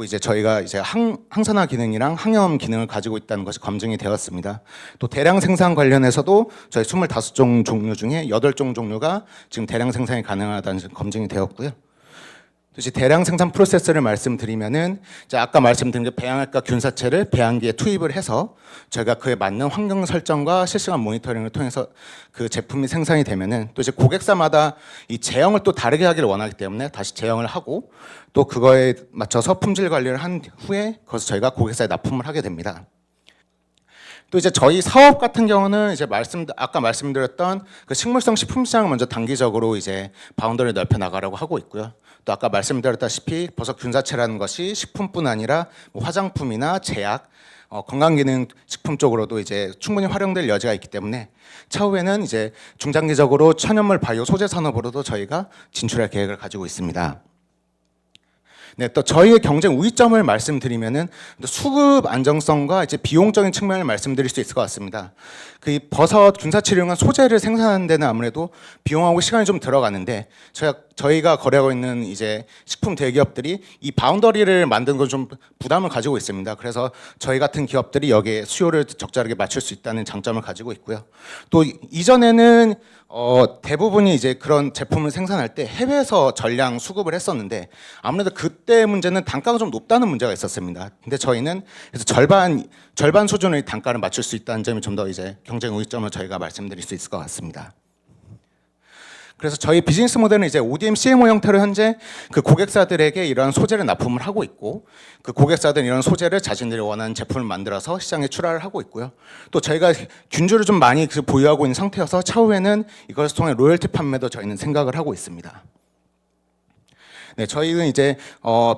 이제 저희가 이제 항산화 기능이랑 항염 기능을 가지고 있다는 것이 검증이 되었습니다. 또 대량 생산 관련해서도 저희 25종 종류 중에 8종 종류가 지금 대량 생산이 가능하다는 검증이 되었고요. 또 이제 대량 생산 프로세스를 말씀드리면은, 이제 아까 말씀드린 배양액과 균사체를 배양기에 투입을 해서 저희가 그에 맞는 환경 설정과 실시간 모니터링을 통해서 그 제품이 생산이 되면은, 또 이제 고객사마다 이 제형을 또 다르게 하기를 원하기 때문에 다시 제형을 하고, 또 그거에 맞춰서 품질 관리를 한 후에 그것을 저희가 고객사에 납품을 하게 됩니다. 또 이제 저희 사업 같은 경우는 이제 아까 말씀드렸던 그 식물성 식품 시장을 먼저 단기적으로 이제 바운더를 넓혀 나가려고 하고 있고요. 또 아까 말씀드렸다시피 버섯 균사체라는 것이 식품뿐 아니라 뭐 화장품이나 제약, 건강기능 식품 쪽으로도 이제 충분히 활용될 여지가 있기 때문에 차후에는 이제 중장기적으로 천연물 바이오 소재 산업으로도 저희가 진출할 계획을 가지고 있습니다. 네, 또 저희의 경쟁 우위점을 말씀드리면은 수급 안정성과 이제 비용적인 측면을 말씀드릴 수 있을 것 같습니다. 그 버섯 균사체를 이용한 소재를 생산하는 데는 아무래도 비용하고 시간이 좀 들어가는데, 저희가 거래하고 있는 이제 식품 대기업들이 이 바운더리를 만드는 건 좀 부담을 가지고 있습니다. 그래서 저희 같은 기업들이 여기에 수요를 적절하게 맞출 수 있다는 장점을 가지고 있고요. 또 이전에는 대부분이 이제 그런 제품을 생산할 때 해외에서 전량 수급을 했었는데, 아무래도 그때 문제는 단가가 좀 높다는 문제가 있었습니다. 근데 저희는 그래서 절반 수준의 단가를 맞출 수 있다는 점이 좀 더 이제 경쟁 우위점을 저희가 말씀드릴 수 있을 것 같습니다. 그래서 저희 비즈니스 모델은 이제 ODM CMO 형태로 현재 그 고객사들에게 이러한 소재를 납품을 하고 있고, 그 고객사들은 이런 소재를 자신들이 원하는 제품을 만들어서 시장에 출하를 하고 있고요. 또 저희가 균주를 좀 많이 보유하고 있는 상태여서 차후에는 이것을 통해 로열티 판매도 저희는 생각을 하고 있습니다. 네, 저희는 이제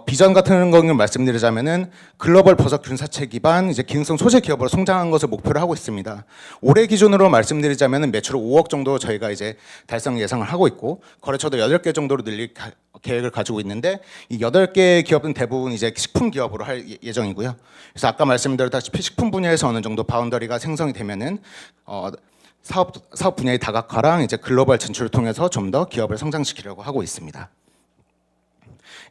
비전 같은 걸 말씀드리자면은 글로벌 버섯 균사체 기반 이제 기능성 소재 기업으로 성장한 것을 목표로 하고 있습니다. 올해 기준으로 말씀드리자면은 매출 5억 정도 저희가 이제 달성 예상을 하고 있고, 거래처도 8개 정도로 늘릴 계획을 가지고 있는데, 이 8개 기업은 대부분 이제 식품 기업으로 할 예정이고요. 그래서 아까 말씀드렸다시피 식품 분야에서 어느 정도 바운더리가 생성이 되면은 사업 분야의 다각화랑 이제 글로벌 진출을 통해서 좀 더 기업을 성장시키려고 하고 있습니다.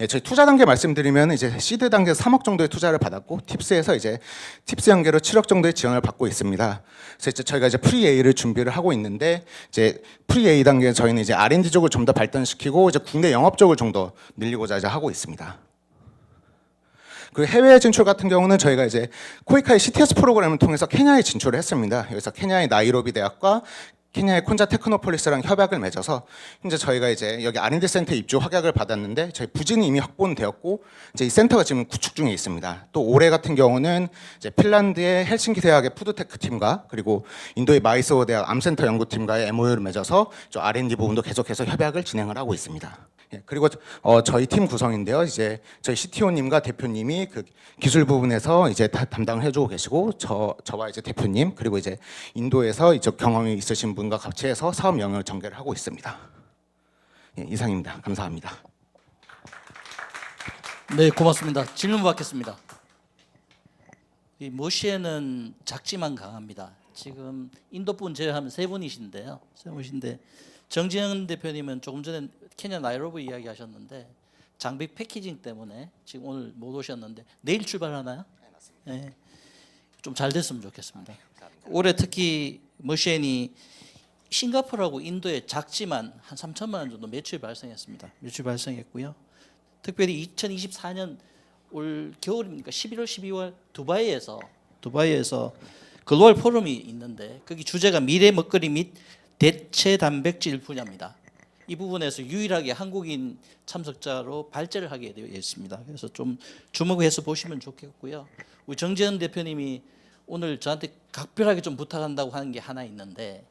예, 저희 투자 단계 말씀드리면 이제 시드 단계에서 3억 정도의 투자를 받았고, 팁스에서 이제 팁스 연계로 7억 정도의 지원을 받고 있습니다. 그래서 이제 저희가 이제 프리 A를 준비를 하고 있는데, 이제 프리 A 단계에 저희는 이제 R&D 쪽을 좀 더 발전시키고 이제 국내 영업 쪽을 좀 더 늘리고자 이제 하고 있습니다. 그리고 해외 진출 같은 경우는 저희가 이제 코이카의 CTS 프로그램을 통해서 케냐에 진출을 했습니다. 여기서 케냐의 나이로비 대학과 케냐의 콘자 테크노폴리스랑 협약을 맺어서 이제 저희가 이제 여기 R&D 센터 입주 확약을 받았는데 저희 부지는 이미 확보는 되었고 이제 이 센터가 지금 구축 중에 있습니다. 또 올해 같은 경우는 이제 핀란드의 헬싱키 대학의 푸드테크 팀과 그리고 인도의 마이스오 대학 암센터 연구팀과의 MOU를 맺어서 저 R&D 부분도 계속해서 협약을 진행을 하고 있습니다. 예, 그리고 저희 팀 구성인데요. 이제 저희 CTO님과 대표님이 그 기술 부분에서 이제 다 담당을 해주고 계시고 저와 이제 대표님 그리고 이제 인도에서 이쪽 경험이 있으신 분과 같이 해서 사업 영역을 전개를 하고 있습니다. 예, 이상입니다. 감사합니다. 네, 고맙습니다. 질문 받겠습니다. 이 모시에는 작지만 강합니다. 지금 인도분 제외하면 세 분이신데요. 세 분이신데 정지현 대표님은 조금 전에 케냐 나이로비 이야기하셨는데 장비 패키징 때문에 지금 오늘 못 오셨는데 내일 출발하나요? 네, 맞습니다. 네. 좀 잘 됐으면 좋겠습니다. 올해 특히 머시엔이 싱가포르하고 인도에 작지만 한 3천만 원 정도 매출 발생했습니다. 매출 발생했고요. 특별히 2024년 올 겨울입니까? 11월, 12월 두바이에서 글로벌 포럼이 있는데 거기 주제가 미래 먹거리 및 대체 단백질 분야입니다. 이 부분에서 유일하게 한국인 참석자로 발제를 하게 되어 있습니다. 그래서 좀 주목해서 보시면 좋겠고요. 우리 정재현 대표님이 오늘 저한테 각별하게 좀 부탁한다고 하는 게 하나 있는데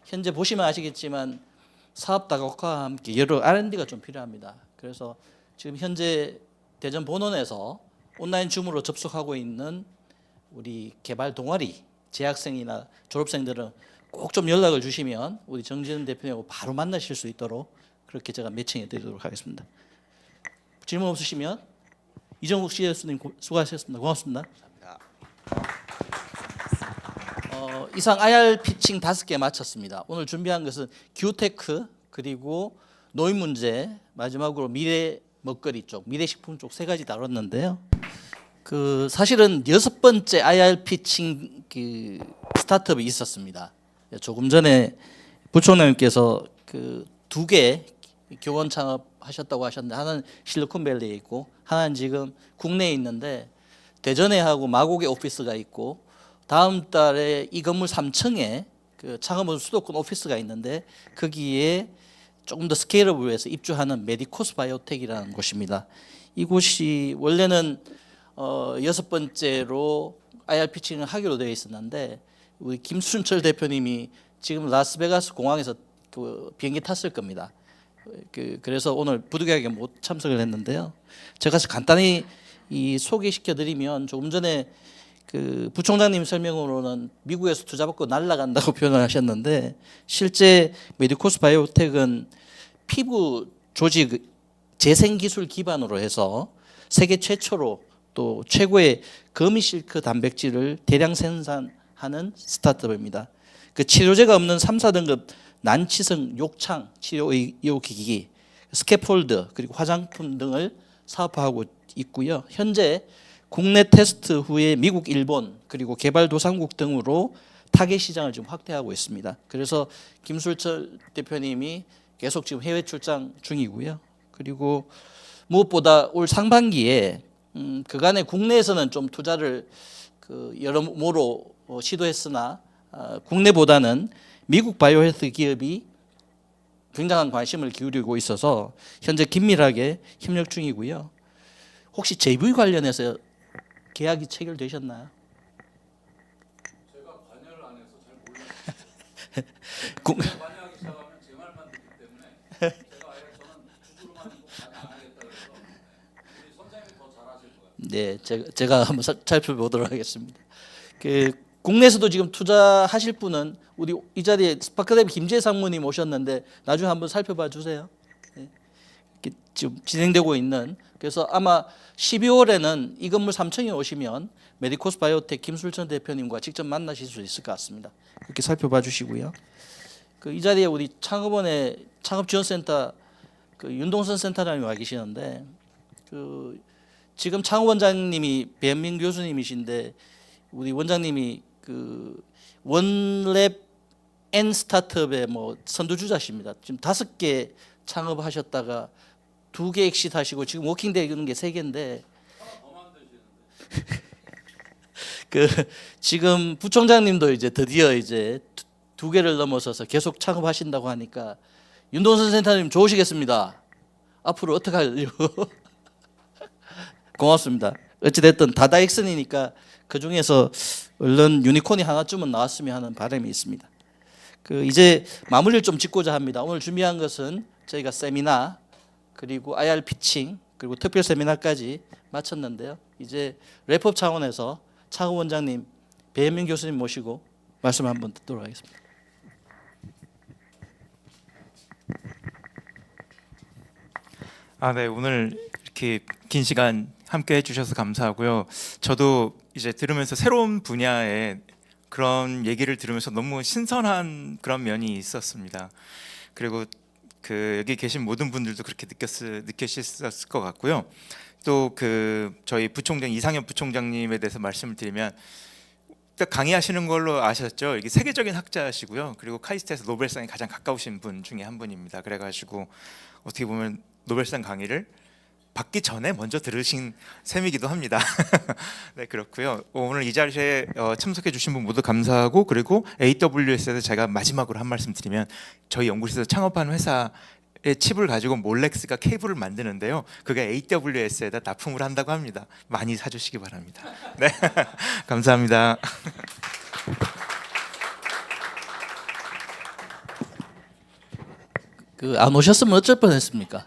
현재 보시면 아시겠지만 사업 다각화와 함께 여러 R&D가 좀 필요합니다. 그래서 지금 현재 대전 본원에서 온라인 줌으로 접속하고 있는 우리 개발 동아리 재학생이나 졸업생들은 꼭 좀 연락을 주시면 우리 정지현 대표님하고 바로 만나실 수 있도록 그렇게 제가 매칭해 드리도록 하겠습니다. 질문 없으시면 이정국 CS님 수고하셨습니다. 고맙습니다. 이상 IR 피칭 5개 마쳤습니다. 오늘 준비한 것은 기후테크 그리고 노인 문제 마지막으로 미래 먹거리 쪽, 미래 식품 쪽 3가지 다뤘는데요. 그 사실은 6번째 IR 피칭 그 스타트업이 있었습니다. 조금 전에 부총장님께서 그 2개 교원 창업하셨다고 하셨는데 하나는 실리콘밸리에 있고 하나는 지금 국내에 있는데 대전에 하고 마곡에 오피스가 있고 다음 달에 이 건물 3층에 그 창업원 수도권 오피스가 있는데 거기에 조금 더 스케일업을 위해서 입주하는 메디코스 바이오텍이라는 곳입니다. 이곳이 원래는 6번째로 IR 피칭을 하기로 되어 있었는데 우리 김순철 대표님이 지금 라스베가스 공항에서 그 비행기 탔을 겁니다. 그래서 오늘 부득이하게 못 참석을 했는데요. 제가 간단히 이 소개시켜드리면 조금 전에 그 부총장님 설명으로는 미국에서 투자받고 날아간다고 표현을 하셨는데 실제 메디코스 바이오텍은 피부 조직 재생 기술 기반으로 해서 세계 최초로 또 최고의 거미실크 단백질을 대량 생산하는 스타트업입니다. 그 치료제가 없는 3, 4등급 난치성 욕창 치료 의료기기, 스캐폴드 그리고 화장품 등을 사업화하고 있고요. 현재 국내 테스트 후에 미국, 일본 그리고 개발도상국 등으로 타겟 시장을 지금 확대하고 있습니다. 그래서 김술철 대표님이 계속 지금 해외 출장 중이고요. 그리고 무엇보다 올 상반기에 그간의 국내에서는 좀 투자를 그 여러모로 시도했으나 국내보다는 미국 바이오헬스 기업이 굉장한 관심을 기울이고 있어서 현재 긴밀하게 협력 중이고요. 혹시 JV 관련해서 계약이 체결되셨나요? 제가 관여를 안 해서 잘 몰라요. 관여하기 시작하면 제 말만 듣기 때문에 제가 아예 저는 주주로만 관여 안 하겠다 그래서 우리 선생님이 더 잘하실 거예요. 네, 제가 한번 살펴보도록 하겠습니다. 그 국내에서도 지금 투자하실 분은 우리 이 자리에 스파크랩 김재 상무님 오셨는데 나중에 한번 살펴봐 주세요. 네. 이렇게 지금 진행되고 있는 그래서 아마 12월에는 이 건물 3층에 오시면 메디코스 바이오텍 김술천 대표님과 직접 만나실 수 있을 것 같습니다. 그렇게 살펴봐 주시고요. 그 이 자리에 우리 창업원의 창업지원센터 그 윤동선 센터장님이 와 계시는데 그 지금 창업원장님이 배현민 교수님이신데 우리 원장님이 그 원랩 N 스타트업의 뭐 선두주자십니다. 지금 5개 창업하셨다가 2개 엑시트 하시고 지금 워킹되는 게 3개인데 그 지금 부총장님도 이제 드디어 이제 두 개를 넘어서서 계속 창업하신다고 하니까 윤동선 센터님 좋으시겠습니다. 앞으로 어떻게 하려고? 고맙습니다. 어찌됐든 다다익선이니까 그 중에서 얼른 유니콘이 하나쯤은 나왔으면 하는 바람이 있습니다. 그 이제 마무리를 좀 짓고자 합니다. 오늘 준비한 것은 저희가 세미나 그리고 IR 피칭 그리고 특별 세미나까지 마쳤는데요. 이제 랩업 차원에서 창업 원장님 배현민 교수님 모시고 말씀 한번 듣도록 하겠습니다. 네, 오늘 이렇게 긴 시간 함께 해주셔서 감사하고요. 저도 이제 들으면서 새로운 분야의 그런 얘기를 들으면서 너무 신선한 그런 면이 있었습니다. 그리고 그 여기 계신 모든 분들도 그렇게 느끼셨을 것 같고요. 또 그 저희 부총장 이상현 부총장님에 대해서 말씀을 드리면 딱 강의하시는 걸로 아셨죠? 이게 세계적인 학자시고요. 그리고 카이스트에서 노벨상에 가장 가까우신 분 중에 한 분입니다. 그래가지고 어떻게 보면 노벨상 강의를 받기 전에 먼저 들으신 셈이기도 합니다. 네, 그렇고요. 오늘 이 자리에 참석해 주신 분 모두 감사하고, 그리고 AWS에서 제가 마지막으로 한 말씀 드리면, 저희 연구실에서 창업한 회사의 칩을 가지고 몰렉스가 케이블을 만드는데요. 그게 AWS에다 납품을 한다고 합니다. 많이 사주시기 바랍니다. 네, 감사합니다. 그 안 오셨으면 어쩔 뻔했습니까?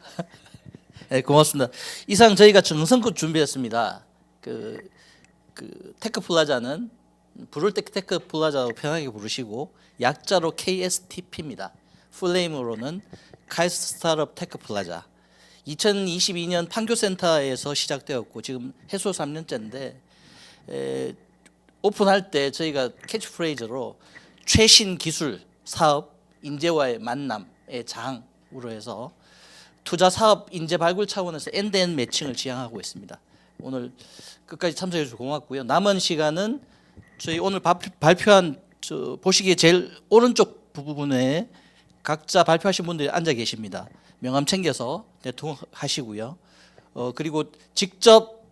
네, 고맙습니다. 이상 저희가 정성껏 준비했습니다. 그 테크플라자는 부를 때 테크플라자로 편하게 부르시고 약자로 KSTP입니다. 풀네임으로는 카이스트 스타트업 테크플라자. 2022년 판교센터에서 시작되었고 지금 해소 3년째인데 오픈할 때 저희가 캐치프레이즈로 최신 기술, 사업, 인재와의 만남의 장으로 해서 투자 사업 인재 발굴 차원에서 엔드엔드 매칭을 지향하고 있습니다. 오늘 끝까지 참석해 주셔서 고맙고요. 남은 시간은 저희 오늘 발표한 보시기에 제일 오른쪽 부분에 각자 발표하신 분들이 앉아 계십니다. 명함 챙겨서 대통하시고요. 그리고 직접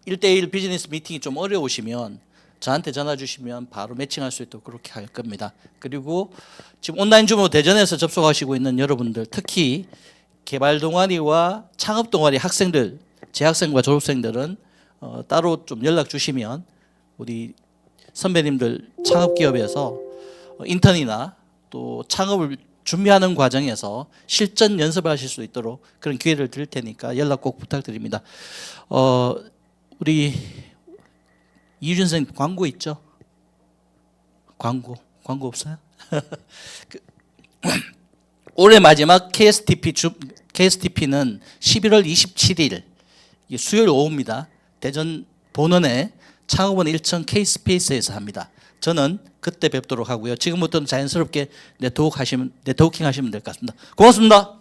1대1 비즈니스 미팅이 좀 어려우시면 저한테 전화 주시면 바로 매칭할 수 있도록 그렇게 할 겁니다. 그리고 지금 온라인 줌으로 대전에서 접속하시고 있는 여러분들, 특히 개발 동아리와 창업 동아리 학생들, 재학생과 졸업생들은 따로 좀 연락 주시면 우리 선배님들 창업 기업에서 인턴이나 또 창업을 준비하는 과정에서 실전 연습하실 수 있도록 그런 기회를 드릴 테니까 연락 꼭 부탁드립니다. 우리 이유준 선생님 광고 있죠? 광고 없어요? 올해 마지막 KSTP는 11월 27일 수요일 오후입니다. 대전 본원의 창업원 1층 K스페이스에서 합니다. 저는 그때 뵙도록 하고요. 지금부터는 자연스럽게 네트워킹 하시면 될 것 같습니다. 고맙습니다.